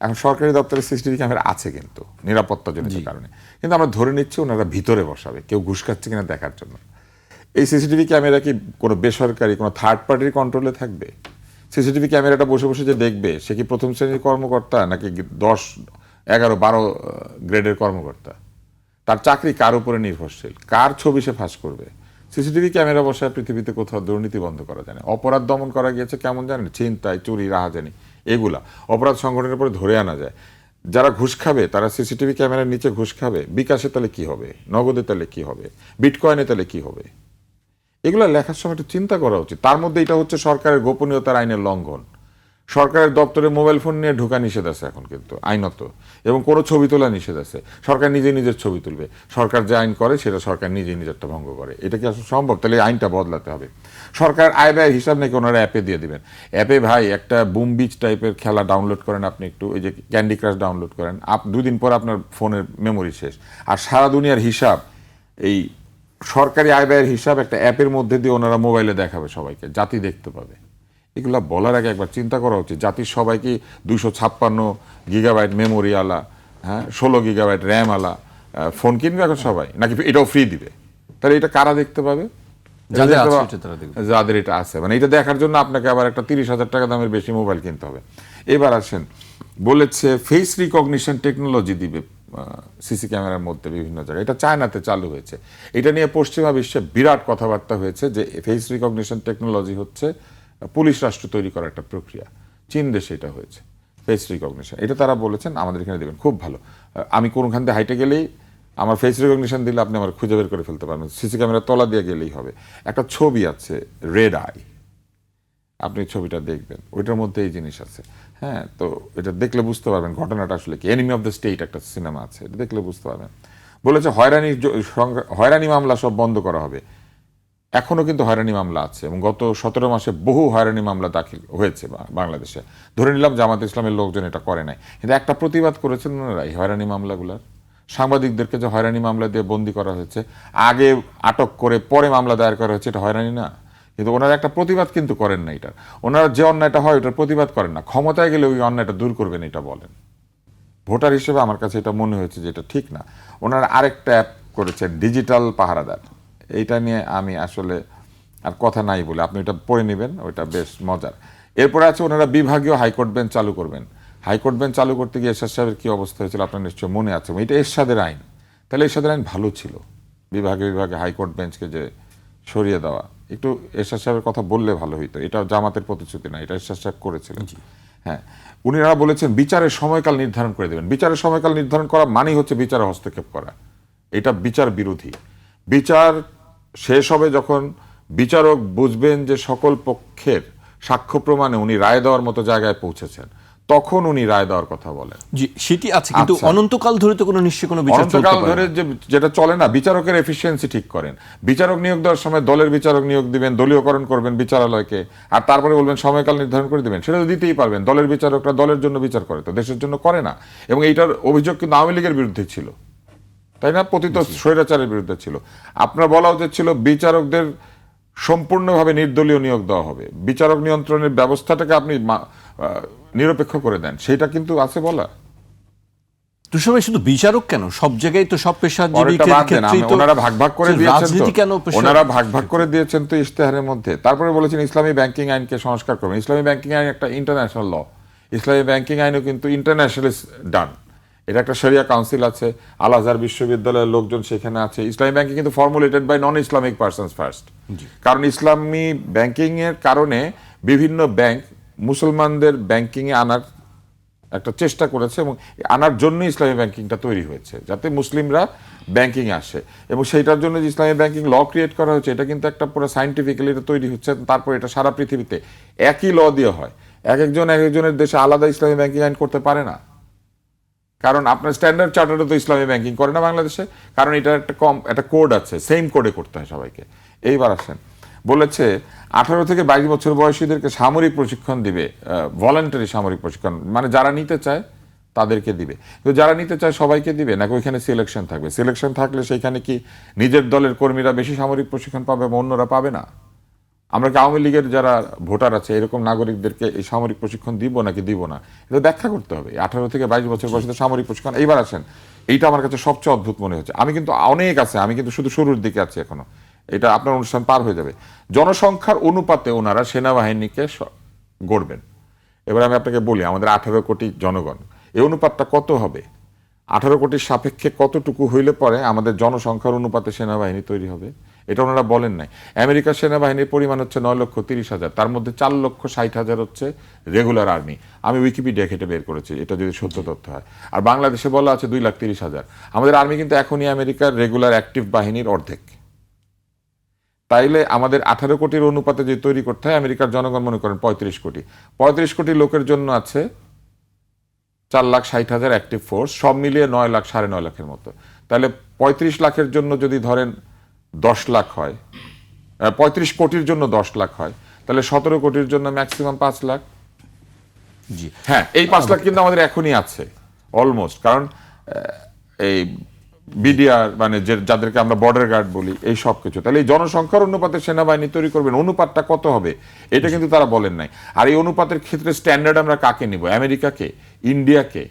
এখন সরকারি দপ্তরে সিসিটিভি ক্যামেরা আছে কিন্তু নিরাপত্তাজনিত কারণে, কিন্তু আমরা ধরে নিচ্ছি ওনারা ভিতরে বসাবে, কেউ ঘুষ খাচ্ছে কিনা দেখার জন্য। এই সিসিটিভি ক্যামেরা কি কোনো বেসরকারি কোনো থার্ড পার্টির কন্ট্রোলে থাকবে? সিসিটিভি ক্যামেরাটা বসে বসে যে দেখবে, সে কি প্রথম শ্রেণীর কর্মকর্তা নাকি 10, 11, 12 গ্রেডের কর্মকর্তা? তার চাকরি কার উপরে নির্ভরশীল? কার ছবি সে ফাঁস করবে? সিসিটিভি ক্যামেরা বসায় পৃথিবীতে কোথাও দুর্নীতি বন্ধ করা যায় না। অপরাধ দমন করা গিয়েছে কেমন জানেন? ছিনতাই, চুরি, রাহাজানি, এগুলা অপরাধ সংগঠনের পরে ধরে আনা যায়। যারা ঘুষ খাবে তারা সিসিটিভি ক্যামেরার নিচে ঘুষ খাবে, বিকাশে তাহলে কি হবে, নগদে তাহলে কি হবে, বিটকয়েনে তাহলে কি হবে? এগুলো লেখার সময় একটু চিন্তা করা উচিত। তার মধ্যে এটা হচ্ছে সরকারের গোপনীয়তার আইনের লঙ্ঘন। সরকারের দপ্তরে মোবাইল ফোন নিয়ে ঢোকা নিষেধ আছে এখন কিন্তু আইনত, এবং কোনো ছবি তোলা নিষেধ আছে। সরকার নিজে নিজের ছবি তুলবে, সরকার যে আইন করে সেটা সরকার নিজে নিজেরটা ভঙ্গ করে। এটা কি আসলে সম্ভব? তাহলে এই আইনটা বদলাতে হবে। সরকার আয় ব্যয়ের হিসাব নাকি ওনারা অ্যাপে দিয়ে দিবেন। অ্যাপে ভাই একটা বুম বিচ টাইপের খেলা ডাউনলোড করেন আপনি, একটু ওই যে ক্যান্ডি ক্রাশ ডাউনলোড করেন, 2 দিন পর আপনার ফোনের মেমোরি শেষ। আর সারা দুনিয়ার হিসাব, এই সরকারি আয় ব্যয়ের হিসাব একটা অ্যাপের মধ্যে দিয়ে ওনারা মোবাইলে দেখাবে সবাইকে, জাতি দেখতে পাবে। এগুলা বলার আগে একবার চিন্তা করা উচিত। জাতির সবাইকে 256 গিগাবাইট মেমোরি আলা, হ্যাঁ 16 গিগাবাইট র্যাম আলা ফোন কিনবে এখন সবাই, নাকি এটাও ফ্রি দিবে? তাহলে এটা কারা দেখতে পাবে?
যাদের আছে এটা তারা দেখবে।
যাদের এটা আছে, মানে এটা দেখার জন্য আপনাকে আবার একটা 30,000 টাকা দামের বেশি মোবাইল কিনতে হবে। এবার আসেন, বলেছে ফেস রিকগনিশন টেকনোলজি দিবে সিসি ক্যামেরার মধ্যে বিভিন্ন জায়গায়। এটা চায়নাতে চালু হয়েছে। এটা নিয়ে পশ্চিমা বিশ্বে বিরাট কথাবার্তা হয়েছে যে ফেস রিকগনিশন টেকনোলজি হচ্ছে পুলিশ রাষ্ট্র তৈরি করার একটা প্রক্রিয়া। চীন দেশে এটা হয়েছে ফেস রিকগনিশন, এটা তারা বলেছেন আমাদের এখানে দেবেন, খুব ভালো। আমি কোনখান দিয়ে হাইটে গেলেই আমার ফেস রিকগনিশন দিলে আপনি আমার খুঁজে বের করে ফেলতে পারবেন, সিসি ক্যামেরা তলা দিয়ে গেলেই হবে। একটা ছবি আছে রেড আই, আপনি ছবিটা দেখবেন, ওইটার মধ্যে এই জিনিস আছে। হ্যাঁ, তো এটা দেখলে বুঝতে পারবেন ঘটনাটা আসলে কি। এনিমি অফ দ্য স্টেট একটা সিনেমা আছে, এটা দেখলে বুঝতে পারবেন। বলেছে হয়রানি মামলা সব বন্ধ করা হবে। এখনো কিন্তু হয়রানি মামলা আছে, এবং গত 17 মাসে বহু হয়রানি মামলা দাখিল হয়েছে বাংলাদেশে। ধরে নিলাম জামাত ইসলামের লোকজন এটা করে নাই, কিন্তু একটা প্রতিবাদ করেছেন ওনারা এই হয়রানি মামলাগুলার। সাংবাদিকদেরকে যে হয়রানি মামলা দিয়ে বন্দী করা হয়েছে, আগে আটক করে পরে মামলা দায়ের করা হয়েছে, এটা হয়রানি না? কিন্তু ওনারা একটা প্রতিবাদ কিন্তু করেন না এটা। ওনারা যে অন্যায়টা হয় ওটার প্রতিবাদ করেন না, ক্ষমতায় গেলে ওই অন্যায়টা দূর করবেন এটা বলেন। ভোটার হিসেবে আমার কাছে এটা মনে হয়েছে যে এটা ঠিক না। ওনারা আরেকটা অ্যাপ করেছেন ডিজিটাল পাহারাদার, এইটা নিয়ে আমি আসলে আর কথা নাই বলে আপনি এটা পড়ে নেবেন, ওইটা বেশ মজার। এরপরে আছে ওনারা বিভাগীয় হাইকোর্ট বেঞ্চ চালু করবেন। হাইকোর্ট বেঞ্চ চালু করতে গিয়ে এরশাদ সাহেবের কী অবস্থা হয়েছিল আপনার নিশ্চয় মনে আছে। এটা এরশাদের আইন, তাহলে এরশাদের আইন ভালো ছিল, বিভাগে বিভাগে হাইকোর্ট বেঞ্চকে যে সরিয়ে দেওয়া। একটু এরশাদ সাহেবের কথা বললে ভালো হইতো, এটা জামাতের প্রতিশ্রুতি না, এটা এরশাদ সাহেব করেছিলেন। হ্যাঁ, উনিরা বলেছেন বিচারের সময়কাল নির্ধারণ করে দেবেন। বিচারের সময়কাল নির্ধারণ করা মানেই হচ্ছে বিচারে হস্তক্ষেপ করা, এটা বিচার বিরোধী। বিচার শেষ হবে যখন বিচারক বুঝবেন যে সকল পক্ষের সাক্ষ্য প্রমাণে উনি রায় দেওয়ার মতো জায়গায় পৌঁছেছেন, তখন উনি রায় দেওয়ার কথা বলেন।
জি, সেটি আছে, কিন্তু
আচ্ছা।
অনন্তকাল ধরে তো কোনো নিশ্চয় কোনো বিচার চলতে
অনন্তকাল
পারে
ধরে
না।
যেটা চলে না, বিচারকের এফিসিয়েন্সি ঠিক করেন। বিচারক নিয়োগ দেওয়ার সময় দলের বিচারক নিয়োগ দিবেন, দলীয়করণ করবেন বিচারালয়কে, আর তারপরে বলবেন সময়কাল নির্ধারণ করে দিবেন। সেটা তো দিতেই পারবেন। দলের বিচারকরা দলের জন্য বিচার করে, তো দেশের জন্য করে না। এবং এইটার অভিযোগ কিন্তু আওয়ামী লীগের বিরুদ্ধে ছিল, তাই না? পতিত স্বৈরাচারের বিরুদ্ধে ছিল। আপনার বলা উচিত ছিল বিচারকদের সম্পূর্ণভাবে নির্দলীয় নিয়োগ দেওয়া হবে, বিচারক নিয়ন্ত্রণের ব্যবস্থাটাকে আপনি নিরপেক্ষ করে দেন, সেটা কিন্তু আছে বলা।
তুষার ভাই, শুধু বিচারক কেন, সব জায়গায় তো সব পেশাজীবীদের ক্ষেত্রেই তো
ওনারা ভাগ ভাগ করে দিয়েছেন,
রাজনীতি কেন
ওনারা ভাগ ভাগ করে দিয়েছেন তো ইশতেহারের মধ্যে। তারপরে বলেছেন ইসলামী ব্যাংকিং আইনকে সংস্কার করবেন। ইসলামী ব্যাংকিং আইন একটা ইন্টারন্যাশনাল ল, ইসলামী ব্যাংকিং আইনও কিন্তু ইন্টারন্যাশনালি ডান। এটা একটা শরিয়া কাউন্সিল আছে, আল আজহার বিশ্ববিদ্যালয়ের লোকজন সেখানে আছে। ইসলামী ব্যাংকিং কিন্তু formulated by non Islamic persons first, কারণ ইসলামী ব্যাংকিং এর কারণে বিভিন্ন ব্যাংক মুসলমানদের ব্যাংকিং এ আনার একটা চেষ্টা করেছে এবং আনার জন্য ইসলামী ব্যাংকিংটা তৈরি হয়েছে, যাতে মুসলিমরা ব্যাংকিং আসে। এবং সেইটার জন্য যে ইসলামী ব্যাংকিং ল ক্রিয়েট করা হয়েছে, এটা কিন্তু একটা পুরো সাইন্টিফিক্যালি এটা তৈরি হচ্ছে। তারপর এটা সারা পৃথিবীতে একই ল দিয়ে হয়। একজনের দেশে আলাদা ইসলামী ব্যাংকিং আইন করতে পারে না, কারণ আপনার স্ট্যান্ডার্ড চার্টারও তো ইসলামী ব্যাংকিং করে না বাংলাদেশে, কারণ এটা একটা কোড আছে, সেম কোডে করতে হয় সবাইকে। এইবার আসেন, বলেছে 18 থেকে 22 বছর বয়সীদেরকে সামরিক প্রশিক্ষণ দিবে, ভলান্টারি সামরিক প্রশিক্ষণ, মানে যারা নিতে চায় তাদেরকে দিবে। তো যারা নিতে চায় সবাইকে দিবে নাকি ওইখানে সিলেকশন থাকবে? সিলেকশন থাকলে সেইখানে কি নিজের দলের কর্মীরা বেশি সামরিক প্রশিক্ষণ পাবে এবং অন্যরা পাবে না? আমরা কি আওয়ামী লীগের যারা ভোটার আছে এরকম নাগরিকদেরকে এই সামরিক প্রশিক্ষণ দিব নাকি দিব না, এটা ব্যাখ্যা করতে হবে। 18 থেকে 22 বছর বয়সীদের সামরিক প্রশিক্ষণ। এইবার আসেন, এইটা আমার কাছে সবচেয়ে অদ্ভুত মনে হচ্ছে। আমি কিন্তু অনেক আছে, আমি কিন্তু শুধু শুরুর দিকে আছি এখনো, এটা আপনার অনুষ্ঠান পার হয়ে যাবে। জনসংখ্যার অনুপাতে ওনারা সেনাবাহিনীকে গড়বেন। এবার আমি আপনাকে বলি, আমাদের 18 কোটি জনগণ, এই অনুপাতটা কত হবে? 18 কোটির সাপেক্ষে কতটুকু হইলে পরে আমাদের জনসংখ্যার অনুপাতে সেনাবাহিনী তৈরি হবে? এটা ওনারা বলেন নাই। আমেরিকার সেনাবাহিনীর পরিমাণ হচ্ছে 9,30,000, তার মধ্যে 4,60,000 হচ্ছে রেগুলার আর্মি। আমি উইকিপিডিয়া ঘেটে বের করেছি, এটা যদি সত্য তথ্য হয়। আর বাংলাদেশে বলা আছে 2,30,000। আমাদের আর্মি কিন্তু এখনই আমেরিকার রেগুলার অ্যাক্টিভ বাহিনীর অর্ধেক। তাইলে আমাদের 18 কোটির অনুপাতে যে তৈরি করতে হয়, আমেরিকার জনগণ মনে করেন 35 কোটি। 35 কোটি লোকের জন্য আছে 4,60,000 অ্যাক্টিভ ফোর্স, সব মিলিয়ে 9 লাখ, 9.5 লাখের মতো। তাহলে 35 লাখের জন্য যদি ধরেন 10 লাখ হয়, 35 কোটির জন্য 10 লাখ হয়, তাহলে 17 কোটির জন্য ম্যাক্সিমাম 5 লাখ।
জি
হ্যাঁ, এই 5 লাখ কিন্তু আমাদের এখনই আছে অলমোস্ট, কারণ এই বিডিআর মানে যাদেরকে আমরা বর্ডার গার্ড বলি, এই সব কিছু। তাহলে এই জনসংখ্যার অনুপাতে সেনাবাহিনী তৈরি করবেন, অনুপাতটা কত হবে এটা কিন্তু তারা বলেন নাই। আর এই অনুপাতের ক্ষেত্রে স্ট্যান্ডার্ড আমরা কাকে নিব? আমেরিকাকে, ইন্ডিয়াকে,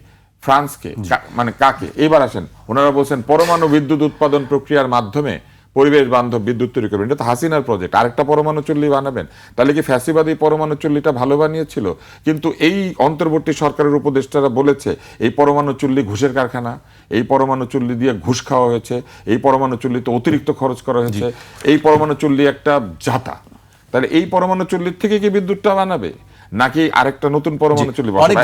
ফ্রান্সকে, মানে কাকে? এবার আসেন, ওনারা বলছেন পরমাণু বিদ্যুৎ উৎপাদন প্রক্রিয়ার মাধ্যমে পরিবেশ বান্ধব বিদ্যুৎ তৈরি করবেন। এটা তো হাসিনার প্রজেক্ট, আরেকটা পরমাণু চুল্লি বানাবেন। তাহলে কি ফ্যাসিবাদী পরমাণু চুল্লিটা ভালো বানিয়েছিল? কিন্তু এই অন্তর্বর্তী সরকারের উপদেষ্টারা বলেছে এই পরমাণু চুল্লি ঘুষের কারখানা, এই পরমাণু চুল্লি দিয়ে ঘুষ খাওয়া হয়েছে, এই পরমাণু চুল্লিতে অতিরিক্ত খরচ করা হয়েছে, এই পরমাণু চুল্লি একটা জাতা। তাহলে এই পরমাণু চুল্লির থেকে কি বিদ্যুৎটা বানাবে, নাকি আরেকটা নতুন পরমাণু চুল্লি বানাবে?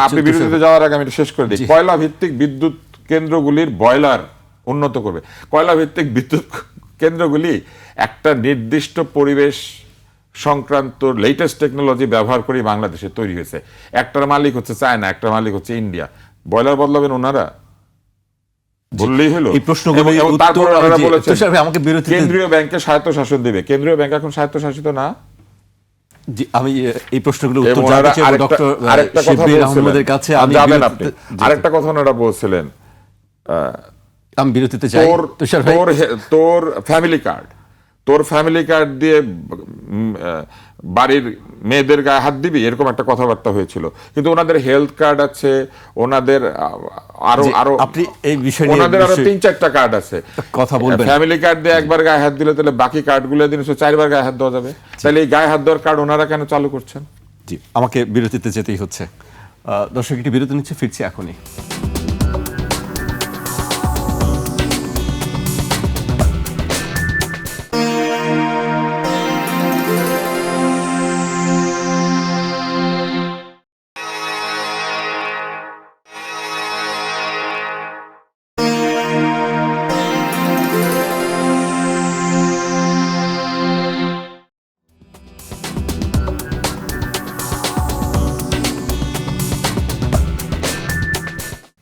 আপনি বিরতিতে যাওয়ার আগে আমি এটা শেষ করে দিই। কয়লা ভিত্তিক বিদ্যুৎ কেন্দ্রগুলির বয়লার উন্নত করবে। কয়লা ভিত্তিক বিদ্যুৎ কেন্দ্রগুলি একটা নির্দিষ্ট পরিবেশ সংক্রান্ত লেটেস্ট টেকনোলজি ব্যবহার করে বাংলাদেশে তৈরি হয়েছে। একটার মালিক হচ্ছে চায়না, একটার মালিক হচ্ছে ইন্ডিয়া। বয়লার বদলাবেন ওনারা? বললেই হলো।
এই প্রশ্নগুলো
তারপরে ওনারা বলেছেন কেন্দ্রীয় ব্যাংকে স্বায়ত্তশাসন দিবে। কেন্দ্রীয় ব্যাংক এখন স্বায়ত্তশাসিত না?
জি, আমি এই প্রশ্নগুলো উত্তর জানতে চাই ডক্টর শিবলীর আহমেদের কাছে। আমি
যাবেন আপনি, আরেকটা কথা ওনারা বলছিলেন,
আমি বিরতিতে যাই।
তোর ফ্যামিলি কার্ড দিয়ে বাড়ির মেয়েদের গায়ে হাত দিবি, এরকম একটা কথাবার্তা হয়েছিল। কিন্তু ওনাদের হেলথ কার্ড আছে, ওনাদের আরো
আপনি এই বিষয়ে
ওনাদের আরো 3-4টা কার্ড আছে,
কথা বলবেন।
ফ্যামিলি কার্ড দিয়ে একবার গায়ে হাত দিলে তাহলে বাকি কার্ডগুলো দিন 4বার গায়ে হাত দেওয়া যাবে। তাহলে এই গায়ে হাত দেওয়ার কার্ড ওনারা কেন চালু করছেন?
জি, আমাকে বিরতিতে যেতেই হচ্ছে। দর্শক, একটি বিরতি নিচ্ছে, ফিরছি এখনই।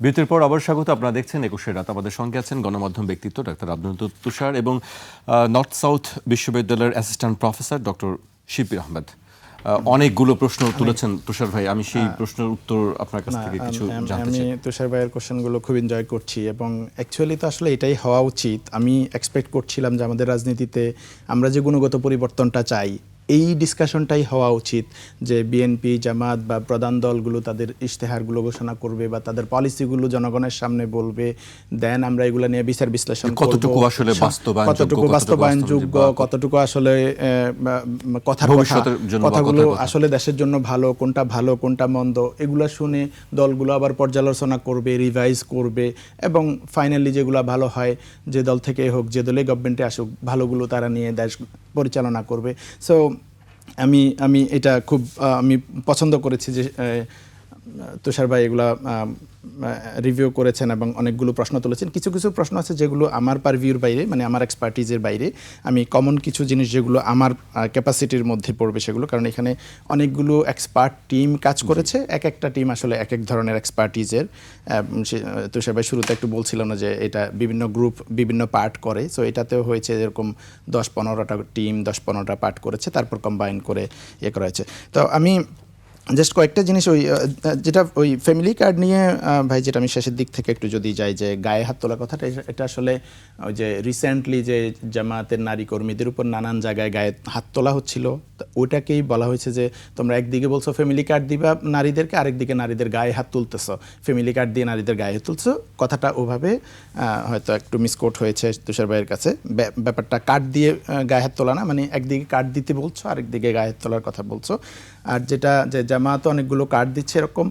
বিরতির পর আবার স্বাগত। আপনারা দেখছেন 21 রাত। আমাদের সঙ্গে আছেন গণমাধ্যম ব্যক্তিত্ব ডাক্তার আব্দুল তুষার এবং নর্থ সাউথ বিশ্ববিদ্যালয়ের অ্যাসিস্ট্যান্ট প্রফেসর ডক্টর শিবলীর আহমেদ। অনেকগুলো প্রশ্ন তুলেছেন তুষার ভাই, আমি সেই প্রশ্নের উত্তর আপনার কাছ থেকে কিছু জানতে
আমি
চাই।
তুষার ভাইয়ের কোশ্চেনগুলো খুব এনজয় করছি এবং অ্যাকচুয়ালি তো আসলে এটাই হওয়া উচিত। আমি এক্সপেক্ট করছিলাম যে আমাদের রাজনীতিতে আমরা যে গুণগত পরিবর্তনটা চাই এই ডিসকাশনটাই হওয়া উচিত, যে বিএনপি জামাত বা প্রধান দলগুলো তাদের ইশতেহারগুলো ঘোষণা করবে বা তাদের পলিসিগুলো জনগণের সামনে বলবে, দেন আমরা এগুলো নিয়ে বিচার বিশ্লেষণ করব,
কতটুকু আসলে
কতটুকু বাস্তবায়নযোগ্য, কতটুকু আসলে কথাগুলো আসলে দেশের জন্য ভালো কোনটা মন্দ, এগুলো শুনে দলগুলো আবার পর্যালোচনা করবে, রিভাইজ করবে এবং ফাইনালি যেগুলো ভালো হয়, যে দল থেকে হোক, যে দলে গভর্নমেন্টে আসুক, ভালোগুলো তারা নিয়ে দেশ পরিচালনা করবে। সো আমি এটা খুব আমি পছন্দ করেছি যে তুষার ভাই এগুলা রিভিউ করেছেন এবং অনেকগুলো প্রশ্ন তুলেছেন। কিছু কিছু প্রশ্ন আছে যেগুলো আমার পারভিউর বাইরে, মানে আমার এক্সপার্টিজের বাইরে। আমি কমন কিছু জিনিস যেগুলো আমার ক্যাপাসিটির মধ্যে পড়বে সেগুলো, কারণ এখানে অনেকগুলো এক্সপার্ট টিম কাজ করেছে, এক একটা টিম আসলে এক এক ধরনের এক্সপার্টিজের। তুষার ভাই শুরুতে একটু বলছিলাম না যে এটা বিভিন্ন গ্রুপ বিভিন্ন পার্ট করে, সো এটাতেও হয়েছে এরকম 10-15টা টিম 10-15টা পার্ট করেছে, তারপর কম্বাইন করে করা হয়েছে। তো আমি জাস্ট কয়েকটা জিনিস যেটা ওই ফ্যামিলি কার্ড নিয়ে ভাই, যেটা আমি শেষের দিক থেকে একটু যদি যাই, যে গায়ে হাত তোলা কথাটা, এটা আসলে ওই যে রিসেন্টলি যে জামাতের নারী কর্মীদের উপর নানান জায়গায় গায়ে হাত তোলা হচ্ছিল, ওইটাকেই বলা হয়েছে যে তোমরা একদিকে বলছো ফ্যামিলি কার্ড দিবা নারীদেরকে, আরেকদিকে নারীদের গায়ে হাত তুলতেছো, ফ্যামিলি কার্ড দিয়ে নারীদের গায়ে হাত তুলছো। কথাটা ওভাবে হয়তো একটু মিসকোট হয়েছে তুষার ভাইয়ের কাছে। ব্যাপারটা কার্ড দিয়ে গায়ে হাত তোলা না, মানে একদিকে কার্ড দিতে বলছো, আরেকদিকে গায়ে হাত তোলার কথা বলছো। আর যেটা যে জামায়াতও অনেকগুলো কার্ড দিচ্ছে এরকম,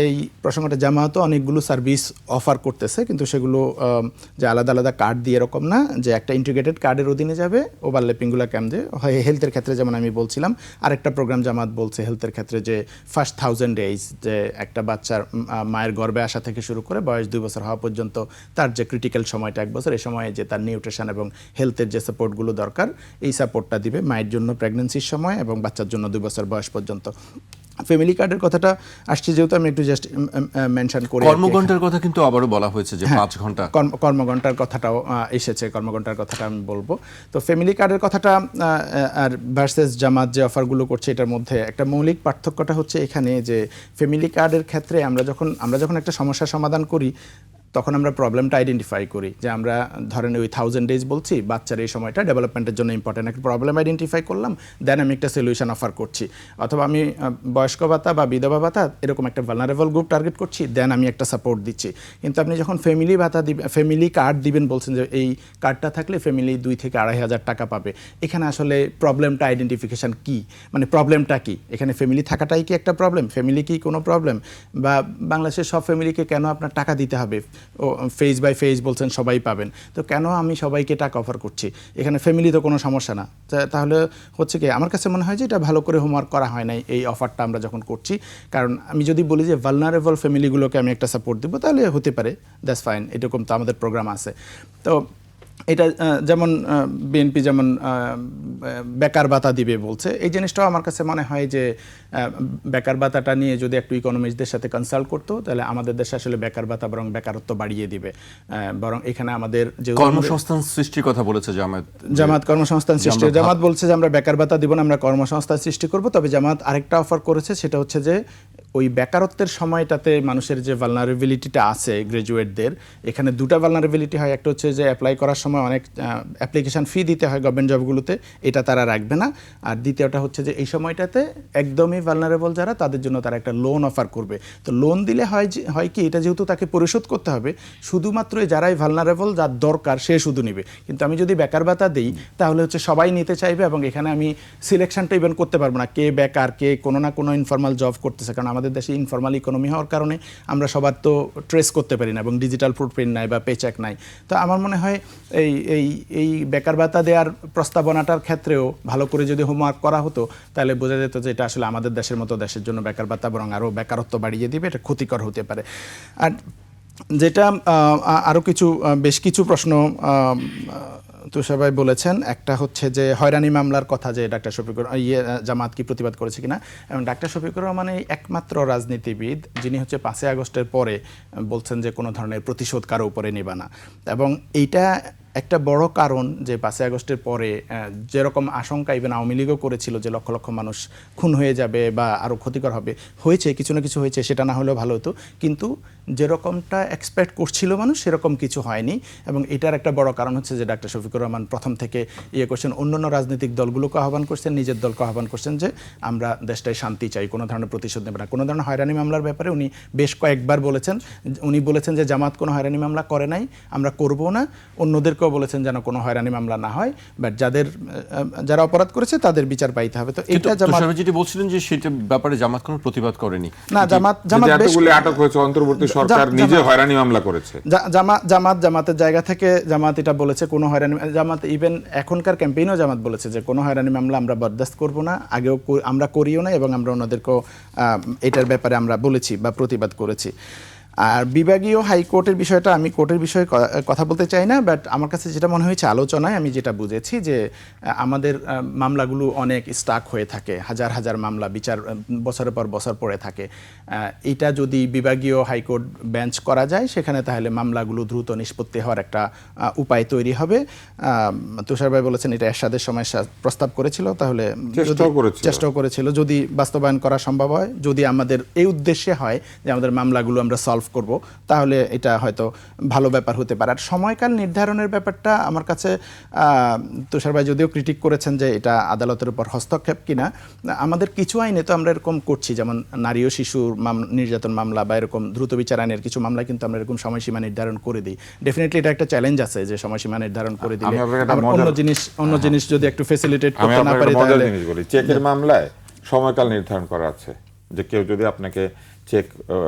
এই প্রসঙ্গটা জামায়াতও অনেকগুলো সার্ভিস অফার করতেছে, কিন্তু সেগুলো যে আলাদা আলাদা কার্ড দিয়ে এরকম না, যে একটা ইন্টিগ্রেটেড কার্ডের অধীনে যাবে, ওভারল্যাপিংগুলো ক্যাম্প দিয়ে হয়। হেলথের ক্ষেত্রে যেমন আমি বলছিলাম, আরেকটা প্রোগ্রাম জামাত বলছে হেলথের ক্ষেত্রে, যে ফার্স্ট 1000 ডেজ, যে একটা বাচ্চার মায়ের গর্ভে আসা থেকে শুরু করে বয়স 2 বছর হওয়া পর্যন্ত তার যে ক্রিটিক্যাল সময়টা 1 বছর, এই সময়ে যে তার নিউট্রিশন এবং হেলথের যে সাপোর্টগুলো দরকার, এই সাপোর্টটা দিবে মায়ের জন্য প্রেগনেন্সির সময় এবং বাচ্চার জন্য 2 বছর বয়স পর্যন্ত। ফ্যামিলি কার্ডের কথাটা আসছে যেহেতু, আমি একটু জাস্ট মেনশন করি।
কর্মঘণ্টার কথা কিন্তু আবারও বলা হয়েছে যে 5 ঘন্টা
কর্মঘণ্টার কথাটাও এসেছে, কর্মঘণ্টার কথাটা আমি বলবো। তো ফ্যামিলি কার্ডের কথাটা আর ভার্সেস জামাত যে অফারগুলো করছে, এটার মধ্যে একটা মৌলিক পার্থক্যটা হচ্ছে এখানে, যে ফ্যামিলি কার্ডের ক্ষেত্রে আমরা যখন একটা সমস্যার সমাধান করি, তখন আমরা প্রবলেমটা আইডেন্টিফাই করি, যে আমরা ধরেন ওই 1000 ডেজ বলছি, বাচ্চার এই সময়টা ডেভেলপমেন্টের জন্য ইম্পর্টেন্ট, একটা প্রবলেম আইডেন্টিফাই করলাম, দেন আমি একটা সলিউশন অফার করছি। অথবা আমি বয়স্ক ভাতা বা বিধবা ভাতা এরকম একটা ভালনারেবল গ্রুপ টার্গেট করছি, দেন আমি একটা সাপোর্ট দিচ্ছি। কিন্তু আপনি যখন ফ্যামিলি ভাতা দিবেন, ফ্যামিলি কার্ড দিবেন, বলছেন যে এই কার্ডটা থাকলে ফ্যামিলি 2 থেকে 2,500 টাকা পাবে। এখানে আসলে প্রবলেমটা আইডেন্টিফিকেশান কি, মানে প্রবলেমটা কি, এখানে ফ্যামিলি থাকাটাই কি একটা প্রবলেম, ফ্যামিলি কি কোনো প্রবলেম, বা বাংলাদেশের সব ফ্যামিলিকে কেন আপনার টাকা দিতে হবে, ও ফেজ বাই ফেজ বলছেন সবাই পাবেন, তো কেন আমি সবাইকে টাকা অফার করছি, এখানে ফ্যামিলি তো কোনো সমস্যা না। তাহলে হচ্ছে কি, আমার কাছে মনে হয় যে এটা ভালো করে হোমওয়ার্ক করা হয় নাই এই অফারটা আমরা যখন করছি। কারণ আমি যদি বলি যে ভালনারেবল ফ্যামিলিগুলোকে আমি একটা সাপোর্ট দিব, তাহলে হতে পারে, দ্যাটস ফাইন, এরকম তো আমাদের প্রোগ্রাম আছে। তো এটা যেমন বিএনপি যেমন বেকার ভাতা দিবে বলছে, এই জিনিসটাও আমার কাছে মনে হয় যে বেকার ভাতাটা নিয়ে যদি একটু ইকোনমিস্টদের সাথে কনসাল্ট করতো, তাহলে আমাদের দেশে আসলে বেকার ভাতা বরং বেকারত্ব বাড়িয়ে দিবে। বরং এখানে আমাদের যে
কর্মসংস্থান সৃষ্টির কথা বলেছে
জামাত কর্মসংস্থান সৃষ্টি, জামাত বলছে যে আমরা বেকার ভাতা দিব না, আমরা কর্মসংস্থান সৃষ্টি করব। তবে জামাত আরেকটা অফার করেছে, সেটা হচ্ছে যে ওই বেকারত্বের সময়টাতে মানুষের যে ভালনারেবিলিটিটা আছে গ্র্যাজুয়েটদের, এখানে 2টা ভালনারেবিলিটি হয়। একটা হচ্ছে যে অ্যাপ্লাই করার সময় অনেক অ্যাপ্লিকেশন ফি দিতে হয় গভর্নমেন্ট জবগুলোতে, এটা তারা রাখবে না। আর দ্বিতীয়টা হচ্ছে যে এই সময়টাতে একদমই ভালনারেবল যারা, তাদের জন্য তারা একটা লোন অফার করবে। তো লোন দিলে হয় কি, এটা যেহেতু তাকে পরিশোধ করতে হবে, শুধুমাত্র যারাই ভালনারেবল, যার দরকার সে শুধু নেবে। কিন্তু আমি যদি বেকার ভাতা দিই, তাহলে হচ্ছে সবাই নিতে চাইবে এবং এখানে আমি সিলেকশনটা ইভেন করতে পারবো না, কে বেকার, কে কোনো না কোনো ইনফর্মাল জব করতেছে। কারণ আমাদের দেশে ইনফর্মাল ইকোনমি হওয়ার কারণে আমরা সবার তো ট্রেস করতে পারি না, এবং ডিজিটাল ফুটপ্রিন্ট নাই বা পেচেক নাই। তো আমার মনে হয় এই বেকার ভাতা দেওয়ার প্রস্তাবনাটার ক্ষেত্রেও ভালো করে যদি হোমওয়ার্ক করা হতো, তাহলে বোঝা যেত যে এটা আসলে আমাদের দেশের মতো দেশের জন্য বেকার ভাতা বরং আরও বেকারত্ব বাড়িয়ে দিবে, এটা ক্ষতিকর হতে পারে। আর যেটা আরও বেশ কিছু প্রশ্ন তুষার ভাই বলেছেন, একটা হচ্ছে যে হয়রানি মামলার কথা, যে ডাক্তার শফিকুর জামাত কি প্রতিবাদ করেছে কিনা। এবং ডাক্তার শফিকুর রহমান একমাত্র রাজনীতিবিদ যিনি হচ্ছে 5ই আগস্টের পরে বলছেন যে কোনো ধরনের প্রতিশোধ কারো উপরে নেবা না। এবং এইটা একটা বড় কারণ যে 5ই আগস্টের পরে যেরকম আশঙ্কা ইভেন আওয়ামী লীগও করেছিল যে লক্ষ লক্ষ মানুষ খুন হয়ে যাবে বা আরও ক্ষতিকর হবে, হয়েছে, কিছু না কিছু হয়েছে, সেটা না হলেও ভালো হতো, কিন্তু যেরকমটা এক্সপেক্ট করছিল মানুষ সেরকম কিছু হয়নি। এবং এটার একটা বড় কারণ হচ্ছে যে ডাক্তার শফিকুর রহমান প্রথম থেকে করছেন, অন্যান্য রাজনৈতিক দলগুলোকে আহ্বান করছেন, নিজের দলকে আহ্বান করছেন যে আমরা দেশটায় শান্তি চাই, কোনো ধরনের প্রতিশোধ নেবে না। কোনো ধরনের হয়রানি মামলার ব্যাপারে উনি বেশ কয়েকবার বলেছেন, উনি বলেছেন যে জামাত কোনো হয়রানি মামলা করে নাই, আমরা করব না, অন্যদেরকেও বলেছেন যেন কোনো হয়রানি মামলা না হয়, বাট যারা অপরাধ করেছে তাদের বিচার পাইতে হবে। তো এটা জামাত
যেটি বলছিলেন যে সেটা ব্যাপারে জামাত কোনো প্রতিবাদ করেনি
না, জামাত
এতগুলো আটক হয়েছে, অন্তর্বর্তী সরকার নিজে হয়রানি মামলা করেছে।
জামাতের জায়গা থেকে জামাত এটা বলেছে কোনো হয়রানি, জামাত ইভেন এখনকার ক্যাম্পেইনও জামাত বলেছে যে কোনো হয়রানি মামলা আমরা বরদাস্ত করব না, আগেও আমরা করিও না, এবং আমরা ওনাদেরকেও এটার ব্যাপারে আমরা বলেছি বা প্রতিবাদ করেছি। আর বিভাগীয় হাইকোর্টের বিষয়টা, আমি কোর্টের বিষয়ে কথা বলতে চাই না, বাট আমার কাছে যেটা মনে হয়েছে আলোচনায় আমি যেটা বুঝেছি যে আমাদের মামলাগুলো অনেক স্টাক হয়ে থাকে, হাজার হাজার মামলা বিচার বছরের পর বছর পড়ে থাকে। এটা যদি বিভাগীয় হাইকোর্ট বেঞ্চ করা যায় সেখানে তাহলে মামলাগুলো দ্রুত নিষ্পত্তি হওয়ার একটা উপায় তৈরি হবে। তুষার ভাই বলেছেন এটা এরশাদের সময় প্রস্তাব করেছিল, তাহলে চেষ্টাও করেছিল, যদি বাস্তবায়ন করা সম্ভব হয়, যদি আমাদের এই উদ্দেশ্যে হয় যে আমাদের মামলাগুলো আমরা সলভ করব, তাহলে এটা হয়তো ভালো ব্যাপার হতে পারে। আর সময়কাল নির্ধারণের ব্যাপারটা আমার কাছে তুষার ভাই যদিও ক্রিটিক করেছেন যে এটা আদালতের উপর হস্তক্ষেপ কিনা, আমাদের কিছু আইনে তো আমরা এরকম করছি, যেমন নারী ও শিশুর নির্যাতন মামলা বা এরকম দ্রুত বিচার আইনের কিছু মামলা কিন্তু আমরা এরকম সময়সীমা নির্ধারণ করে দিই। ডেফিনেটলি এটা একটা চ্যালেঞ্জ আছে যে সময়সীমা নির্ধারণ করে দিলে অন্য জিনিস যদি একটু ফ্যাসিলিটেট করতে না পারি তাহলে।
চেকের মামলায় সময়কাল নির্ধারণ করা আছে যে কেউ যদি আপনাকে চেক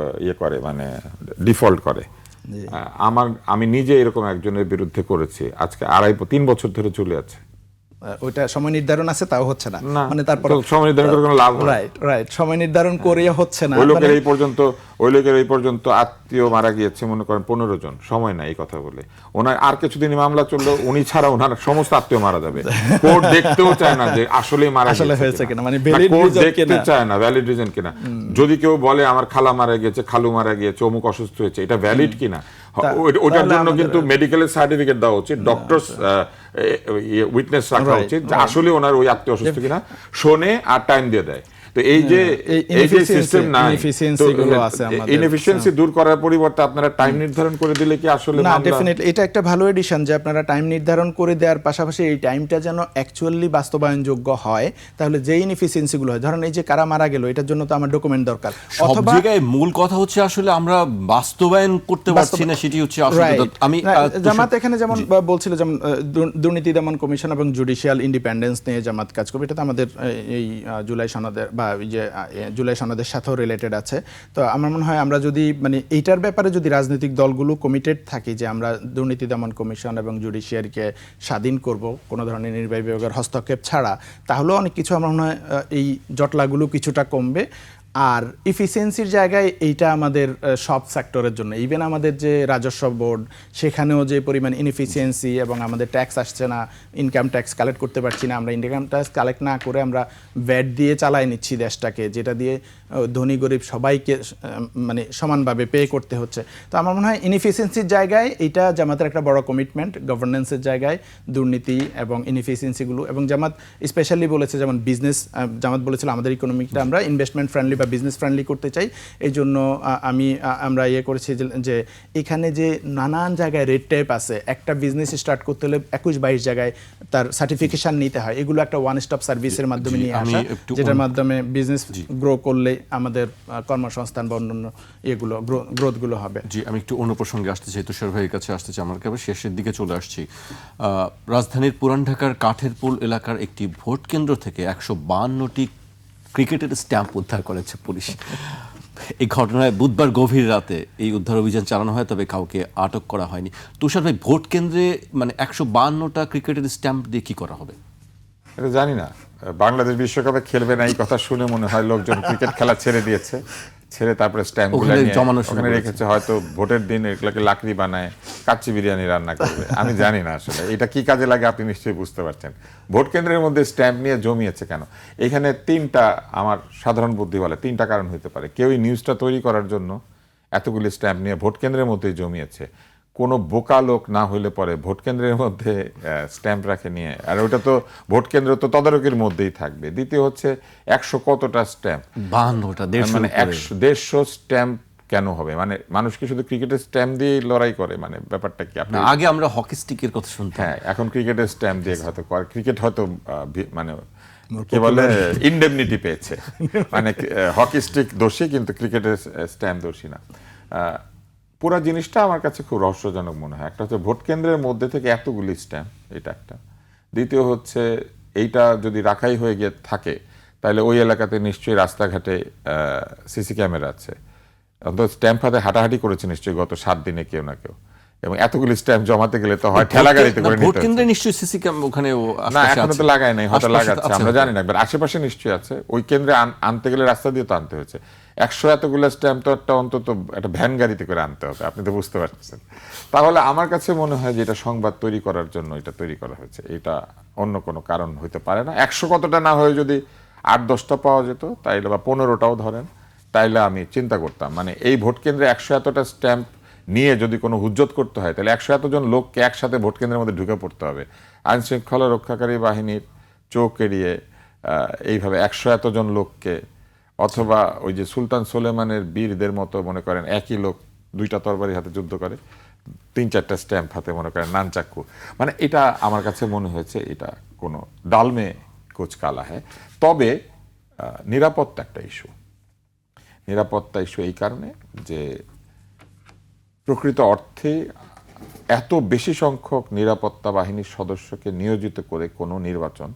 করে মানে ডিফল্ট করে, আমি নিজে এরকম একজনের বিরুদ্ধে করেছি, আজকে 3 বছর ধরে চলে আছে।
ওইটা সময় নির্ধারণ আছে তাও হচ্ছে না, মানে তারপর
সময় নির্ধারণ করে কোনো লাভ হয়?
রাইট, সময় নির্ধারণ করে হচ্ছে না।
ওই লোকের এই পর্যন্ত আত্মীয় মারা গিয়েছে মনে করেন 15 জন, সময় নাই এই কথা বলে। ওনার আর কিছুদিন মামলা চললো, উনি ছাড়া ওনার সমস্ত আত্মীয় মারা যাবে, কোর্ট দেখতেও চায় না যে আসলে মারা গেছে কিনা,
মানে
কোর্ট দেখতে চায় না ভ্যালিড রিজন কিনা। যদি কেউ বলে আমার খালা মারা গিয়েছে, খালু মারা গিয়েছে, অমুক অসুস্থ হয়েছে, এটা ভ্যালিড কিনা, ওটার জন্য কিন্তু মেডিকেলের সার্টিফিকেট দেওয়া উচিত, ডক্টরস উইটনেস রাখা উচিত যে আসলে ওনার ওই আত্মীয় অসুস্থ কিনা, শোনে আর টাইম দিয়ে দেয়। তো এই যে সিস্টেম নাই, ইনএফিশিয়েন্সি দূর করার পরিবর্তে আপনারা টাইম নির্ধারণ করে দিলে কি আসলে
না, ডেফিনেটলি এটা একটা ভালো এডিশন যে আপনারা টাইম নির্ধারণ করে দেওয়ার পাশাপাশি এই টাইমটা যেন অ্যাকচুয়ালি বাস্তবায়নযোগ্য হয়। তাহলে যে ইনএফিশিয়েন্সি গুলো হয়, ধরেন এই যে কারা মারা গেল, এটার জন্য তো আমার ডকুমেন্ট দরকার,
অথবা জায়গায় মূল কথা হচ্ছে আসলে আমরা বাস্তবায়ন করতে পারছি না, সেটি হচ্ছে আসলে। আমি
জামাত এখানে যেমন বলছিল, যেমন দুর্নীতি দমন কমিশন এবং জুডিশিয়াল ইন্ডিপেন্ডেন্স নিয়ে জামাত কাজ করবে, এটা তো আমাদের এই জুলাই সনদের বা জুলাই সনদের সাথেও রিলেটেড আছে। তো আমার মনে হয় আমরা যদি মানে এইটার ব্যাপারে যদি রাজনৈতিক দলগুলো কমিটেড থাকি যে আমরা দুর্নীতি দমন কমিশন এবং জুডিশিয়ারিকে স্বাধীন করব কোনো ধরনের নির্বাহী বিভাগের হস্তক্ষেপ ছাড়া, তাহলেও অনেক কিছু আমার মনে হয় এই জটলাগুলো কিছুটা কমবে। আর ইফিসিয়েন্সির জায়গায় এইটা আমাদের সব সেক্টরের জন্য, ইভেন আমাদের যে রাজস্ব বোর্ড সেখানেও যে পরিমাণ ইনএফিসিয়েন্সি এবং আমাদের ট্যাক্স আসছে না, ইনকাম ট্যাক্স কালেক্ট করতে পারছি না, আমরা ইনকাম ট্যাক্স কালেক্ট না করে আমরা ভ্যাট দিয়ে চালাই নিচ্ছি দেশটাকে, যেটা দিয়ে ধনী গরিব সবাইকে মানে সমানভাবে পে করতে হচ্ছে। তো আমার মনে হয় ইনএফিসিয়েন্সির জায়গায় এইটা জামাতের একটা বড় কমিটমেন্ট, গভর্নেন্সের জায়গায় দুর্নীতি এবং ইনএফিসিয়েন্সিগুলো। এবং জামাত স্পেশালি বলেছে যেমন জামাত বলেছিল আমাদের ইকোনমিকটা আমরা ইনভেস্টমেন্ট ফ্রেন্ডলি বা বিজনেস ফ্রেন্ডলি করতে চাই। এই জন্য আমরা করেছি যে এখানে যে নানান জায়গায় রেড টেপ আছে, একটা বিজনেস স্টার্ট করতে হলে 21-22 জায়গায় তার সার্টিফিকেশন নিতে হয়, এগুলো একটা ওয়ান স্টপ সার্ভিসের মাধ্যমে নিয়ে আসা, যেটার মাধ্যমে বিজনেস গ্রো করলে আমাদের কর্মসংস্থান বা অন্যান্য গ্রোথগুলো হবে।
জি, আমি একটু অন্য প্রসঙ্গে আসতে চাই, তুষার ভাইয়ের কাছে আসতে চাই, আমার কাছে শেষের দিকে চলে আসছি। রাজধানীর পুরান ঢাকার কাঠেরপুল এলাকার একটি ভোট কেন্দ্র থেকে 152টি ক্রিকেটের স্ট্যাম্প উদ্ধার করেছে পুলিশ। এই ঘটনায় বুধবার গভীর রাতে এই উদ্ধার অভিযান চালানো হয়, তবে কাউকে আটক করা হয়নি। তুষার ভাই, ভোট কেন্দ্রে মানে 152টা ক্রিকেটের স্ট্যাম্প দিয়ে কি করা হবে?
এটা জানি না। বাংলাদেশ বিশ্বকাপে খেলবে না এই কথা শুনে মনে হয় লোকজন ক্রিকেট খেলা ছেড়ে দিয়েছে, ছেড়ে তারপরে স্ট্যাম্পগুলো ওখানে রেখেছে, হয়তো ভোটের দিন এগুলোকে লাকড়ি বানায় কাচ্চি বিরিয়ানি রান্না করবে। আমি জানি না আসলে এটা কি কাজে লাগে, আপনি নিশ্চয়ই বুঝতে পারছেন। ভোট কেন্দ্রের মধ্যে স্ট্যাম্প নিয়ে জমিয়েছে কেন? এখানে আমার সাধারণ বুদ্ধি বলে 3টা কারণ হতে পারে। কেউ এই নিউজটা তৈরি করার জন্য এতগুলি স্ট্যাম্প নিয়ে ভোট কেন্দ্রের মধ্যেই জমিয়েছে। কোনো বোকা লোক না হইলে পরে ভোট কেন্দ্রের মধ্যে স্ট্যাম্প রাখে নিয়ে, আর ওটা তো ভোট কেন্দ্র তো তদারকির মধ্যেই থাকবে। দ্বিতীয় হচ্ছে 100 কতটা স্ট্যাম্প,
52টা, 150
মানে 150 স্ট্যাম্প কেন হবে? মানে মানুষ কি শুধু ক্রিকেটের স্ট্যাম্প দিয়ে লড়াই করে? মানে ব্যাপারটা কি? আপনি
আগে আমরা হকি স্টিকের কথা শুনতাম।
হ্যাঁ, এখন ক্রিকেটের স্ট্যাম্প দিয়ে হয়তো করে। ক্রিকেট হয়তো মানে কি বলে ইনডেমনিটি পেয়েছে, মানে হকি স্টিক দোষী কিন্তু ক্রিকেটের স্ট্যাম্প দোষী না। পুরো জিনিসটা আমার কাছে খুব রহস্যজনক মনে হয়। একটা হচ্ছে ভোট কেন্দ্রের মধ্যে থেকে এতগুলি স্ট্যাম্প, এটা একটা। দ্বিতীয় হচ্ছে এইটা যদি রাখাই হয়ে গিয়ে থাকে তাহলে ওই এলাকাতে নিশ্চয়ই রাস্তাঘাটে সিসি ক্যামেরা আছে, অন্তত স্ট্যাম্প হাতে হাঁটাহাঁটি করেছে নিশ্চয়ই গত 7 দিনে কেউ না কেউ। এবং এতগুলি স্ট্যাম্প জমাতে গেলে তো হয় ঠেলা গাড়িতে করে
ভোট
নিতে
কেন্দ্রে
হচ্ছে।
নিশ্চয়ই সিসি ক্যাম ওখানে
না, এখনো তো লাগায় নাই, হয়তো লাগাচ্ছে, আমরা জানি না। এবার আশেপাশে নিশ্চয়ই আছে। ওই কেন্দ্রে আনতে গেলে রাস্তা দিয়ে তো আনতে হয়েছে। 100 এতগুলো স্ট্যাম্প তো একটা অন্তত একটা ভ্যান গাড়িতে করে আনতে হবে, আপনি তো বুঝতে পারছেন। তাহলে আমার কাছে মনে হয় যে এটা সংবাদ তৈরি করার জন্য এটা তৈরি করা হয়েছে, এটা অন্য কোনো কারণ হইতে পারে না। 100 কতটা না হয়ে যদি 8-10টা পাওয়া যেত তাইলে, বা 15টাও ধরেন, তাইলে আমি চিন্তা করতাম। মানে এই ভোট কেন্দ্রে 100 এতটা স্ট্যাম্প নিয়ে যদি কোনো হুজ্জত করতে হয় তাহলে 100 এতজন লোককে একসাথে ভোট কেন্দ্রের মধ্যে ঢুকে পড়তে হবে। আইন শৃঙ্খলা রক্ষাকারী বাহিনীর চোখ এড়িয়ে এইভাবে 100 এতজন লোককে, অথবা ওই যে সুলতান সুলেমানের বীরদের মতো মনে করেন একই লোক 2টা তরবারি হাতে যুদ্ধ করে, 3-4টা স্ট্যাম্প হাতে মনে করেন নানচাক্কু, মানে এটা আমার কাছে মনে হয়েছে এটা কোনো ডালমে কুচ কালা হ্যায়। তবে নিরাপত্তা একটা ইস্যু। নিরাপত্তা ইস্যু এই কারণে যে প্রকৃত অর্থে এত বেশি সংখ্যক নিরাপত্তা বাহিনীর সদস্যকে নিয়োজিত করে কোনো নির্বাচন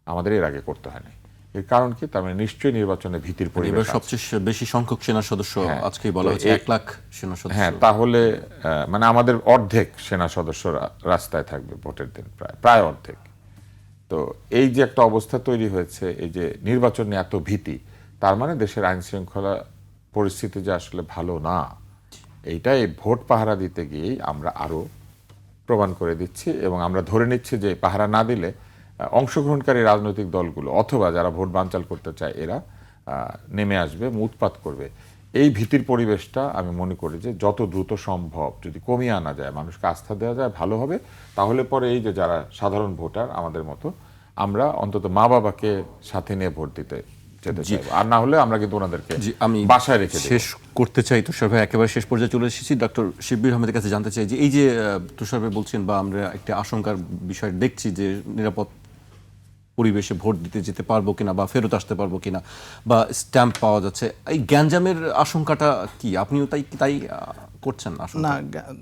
আমাদের এর আগে করতে হয় নাই। এর কারণ কি? তার মানে নিশ্চয়ই নির্বাচনে ভীতির পরিবেশ
এবার
আছে।
সবচেয়ে বেশি সংখ্যক সেনা সদস্য আজকেই বলা হয়েছে 1 লাখ সেনা সদস্য।
হ্যাঁ, তাহলে মানে আমাদের অর্ধেক সেনা সদস্য রাস্তায় থাকবে ভোটের দিন, প্রায় অর্ধেক। তো এই যে একটা অবস্থা তৈরি হয়েছে, এই যে নির্বাচন নিয়ে এত ভীতি, তার মানে দেশের আইন শৃঙ্খলা পরিস্থিতি যে আসলে ভালো না, এইটাই ভোট পাহারা দিতে গিয়েই আমরা আরো প্রমাণ করে দিচ্ছি। এবং আমরা ধরে নিচ্ছি যে পাহারা না দিলে অংশগ্রহণকারী রাজনৈতিক দলগুলো অথবা যারা ভোট বানচাল করতে চায় এরা নেমে আসবে, উৎপাত করবে। এই ভীতির পরিবেশটা আমি মনে করি যে যত দ্রুত সম্ভব যদি কমিয়ে আনা যায়, মানুষকে আস্থা দেওয়া যায়, ভালো হবে। তাহলে পরে এই যে যারা সাধারণ ভোটার আমাদের মতো, আমরা অন্তত মা বাবাকে সাথে নিয়ে ভোট দিতে যেতে চাইবো। আর না হলে আমরা কিন্তু ওনাদেরকে
আমি
বাসায় রেখে দেব।
শেষ করতে চাই তুষার ভাই, একেবারে শেষ পর্যায়ে চলে এসেছি। ডক্টর শিব্বির আহমেদের কাছে জানতে চাই যে এই যে তুষার ভাই বলছেন, বা আমরা একটা আশঙ্কার বিষয় দেখছি যে নিরাপদ পরিবেশে ভোট দিতে যেতে পারবো কিনা, বা ফেরত আসতে পারবো কিনা, বা স্ট্যাম্প পাওয়া যাচ্ছে, এই গ্যাঞ্জামের আশঙ্কাটা কি? আপনিও তাই করছেন আশঙ্কা?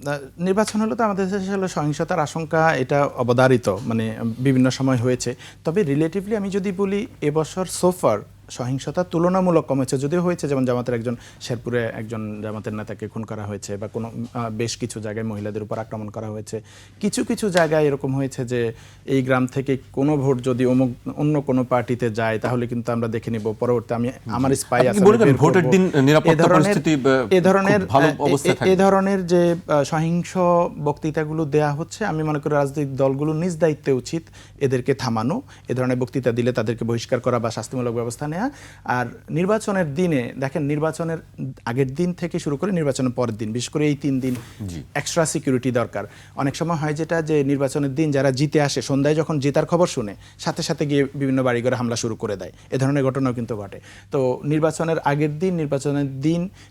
না, নির্বাচন হলো তো আমাদের দেশে হলো সহিংসতার আশঙ্কা, এটা অবধারিত, মানে বিভিন্ন সময় হয়েছে। তবে রিলেটিভলি আমি যদি বলি, এবছর সোফার সহিংসতা তুলনামূলক কমেছে, যদিও হয়েছে, যেমন জামাতের একজন শেরপুরে একজন জামাতের নেতাকে খুন করা হয়েছে, বা কোনো বেশ কিছু জায়গায় মহিলাদের উপর আক্রমণ করা হয়েছে। কিছু কিছু জায়গায় এরকম হয়েছে যে এই গ্রাম থেকে কোনো ভোট যদি অন্য কোনো পার্টিতে যায় তাহলে কিন্তু আমরা দেখে নিব পরবর্তী, আমি আমার স্পাই আছে,
ভোটের দিন নিরাপত্তা পরিস্থিতি
এ ধরনের যে সহিংস বক্তৃতাগুলো দেয়া হচ্ছে, আমি মনে করি রাজনৈতিক দলগুলো নিজ দায়িত্বে উচিত এদেরকে থামানো। এ ধরনের বক্তৃতা দিলে তাদেরকে বহিষ্কার করা বা শাস্তিমূলক ব্যবস্থা নেওয়া। আর নির্বাচনের দিনে দেখেন, নির্বাচনের আগের দিন থেকে শুরু করে নির্বাচনের পরের দিন, বিশেষ করে এই 3 দিন এক্সট্রা সিকিউরিটি দরকার। অনেক সময় হয় যেটা, যে নির্বাচনের দিন যারা জিতে আসে, সন্ধ্যায় যখন জেতার খবর শুনে সাথে সাথে গিয়ে বিভিন্ন বাড়িঘরে হামলা শুরু করে দেয়। এ ধরনের ঘটনাও কিন্তু ঘটে। তো নির্বাচনের আগের দিন,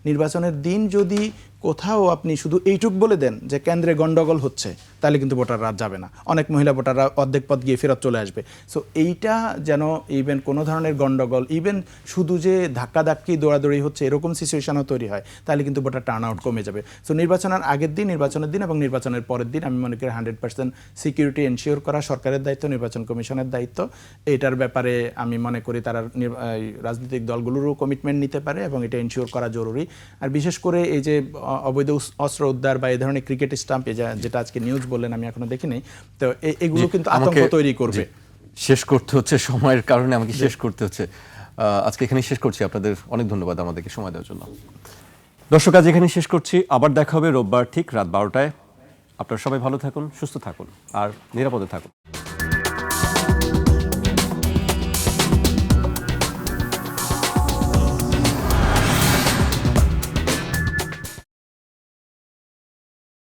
নির্বাচনের দিন যদি কোথাও আপনি শুধু এইটুক বলে দেন যে কেন্দ্রে গন্ডগোল হচ্ছে, তাহলে কিন্তু ভোটাররা যাবে না। অনেক মহিলা ভোটাররা অর্ধেক পথ গিয়ে ফেরত চলে আসবে। সো এইটা যেন ইভেন কোনো ধরনের গন্ডগোল, ইভেন শুধু যে ধাক্কাধাক্কি দৌড়াদৌড়ি হচ্ছে এরকম সিচুয়েশনও তৈরি হয়, তাহলে কিন্তু ভোটার টার্ন আউট কমে যাবে। সো নির্বাচনের আগের দিন, নির্বাচনের দিন এবং নির্বাচনের পরের দিন আমি মনে করি 100% সিকিউরিটি এনশিওর করা সরকারের দায়িত্ব, নির্বাচন কমিশনের দায়িত্ব। এটার ব্যাপারে আমি মনে করি তারা রাজনৈতিক দলগুলোরও কমিটমেন্ট নিতে পারে এবং এটা এনশিওর করা জরুরি। আর বিশেষ করে এই যে অবৈধ অস্ত্র উদ্ধার বা এই ধরনের ক্রিকেট স্টাম্প, যেটা আজকে নিউজ বললেন, আমি এখনো দেখিনি, তো এগুলো কিন্তু আতঙ্ক তৈরি করবে।
শেষ করতে হচ্ছে, সময়ের কারণে আমাকে শেষ করতে হচ্ছে। আজকে এখানেই শেষ করছি। আপনাদের অনেক ধন্যবাদ আমাদেরকে সময় দেওয়ার জন্য। দর্শক, আজ এখানেই শেষ করছি। আবার দেখা হবে রোববার ঠিক রাত 12টায়। আপনারা সবাই ভালো থাকুন, সুস্থ থাকুন আর নিরাপদে থাকুন।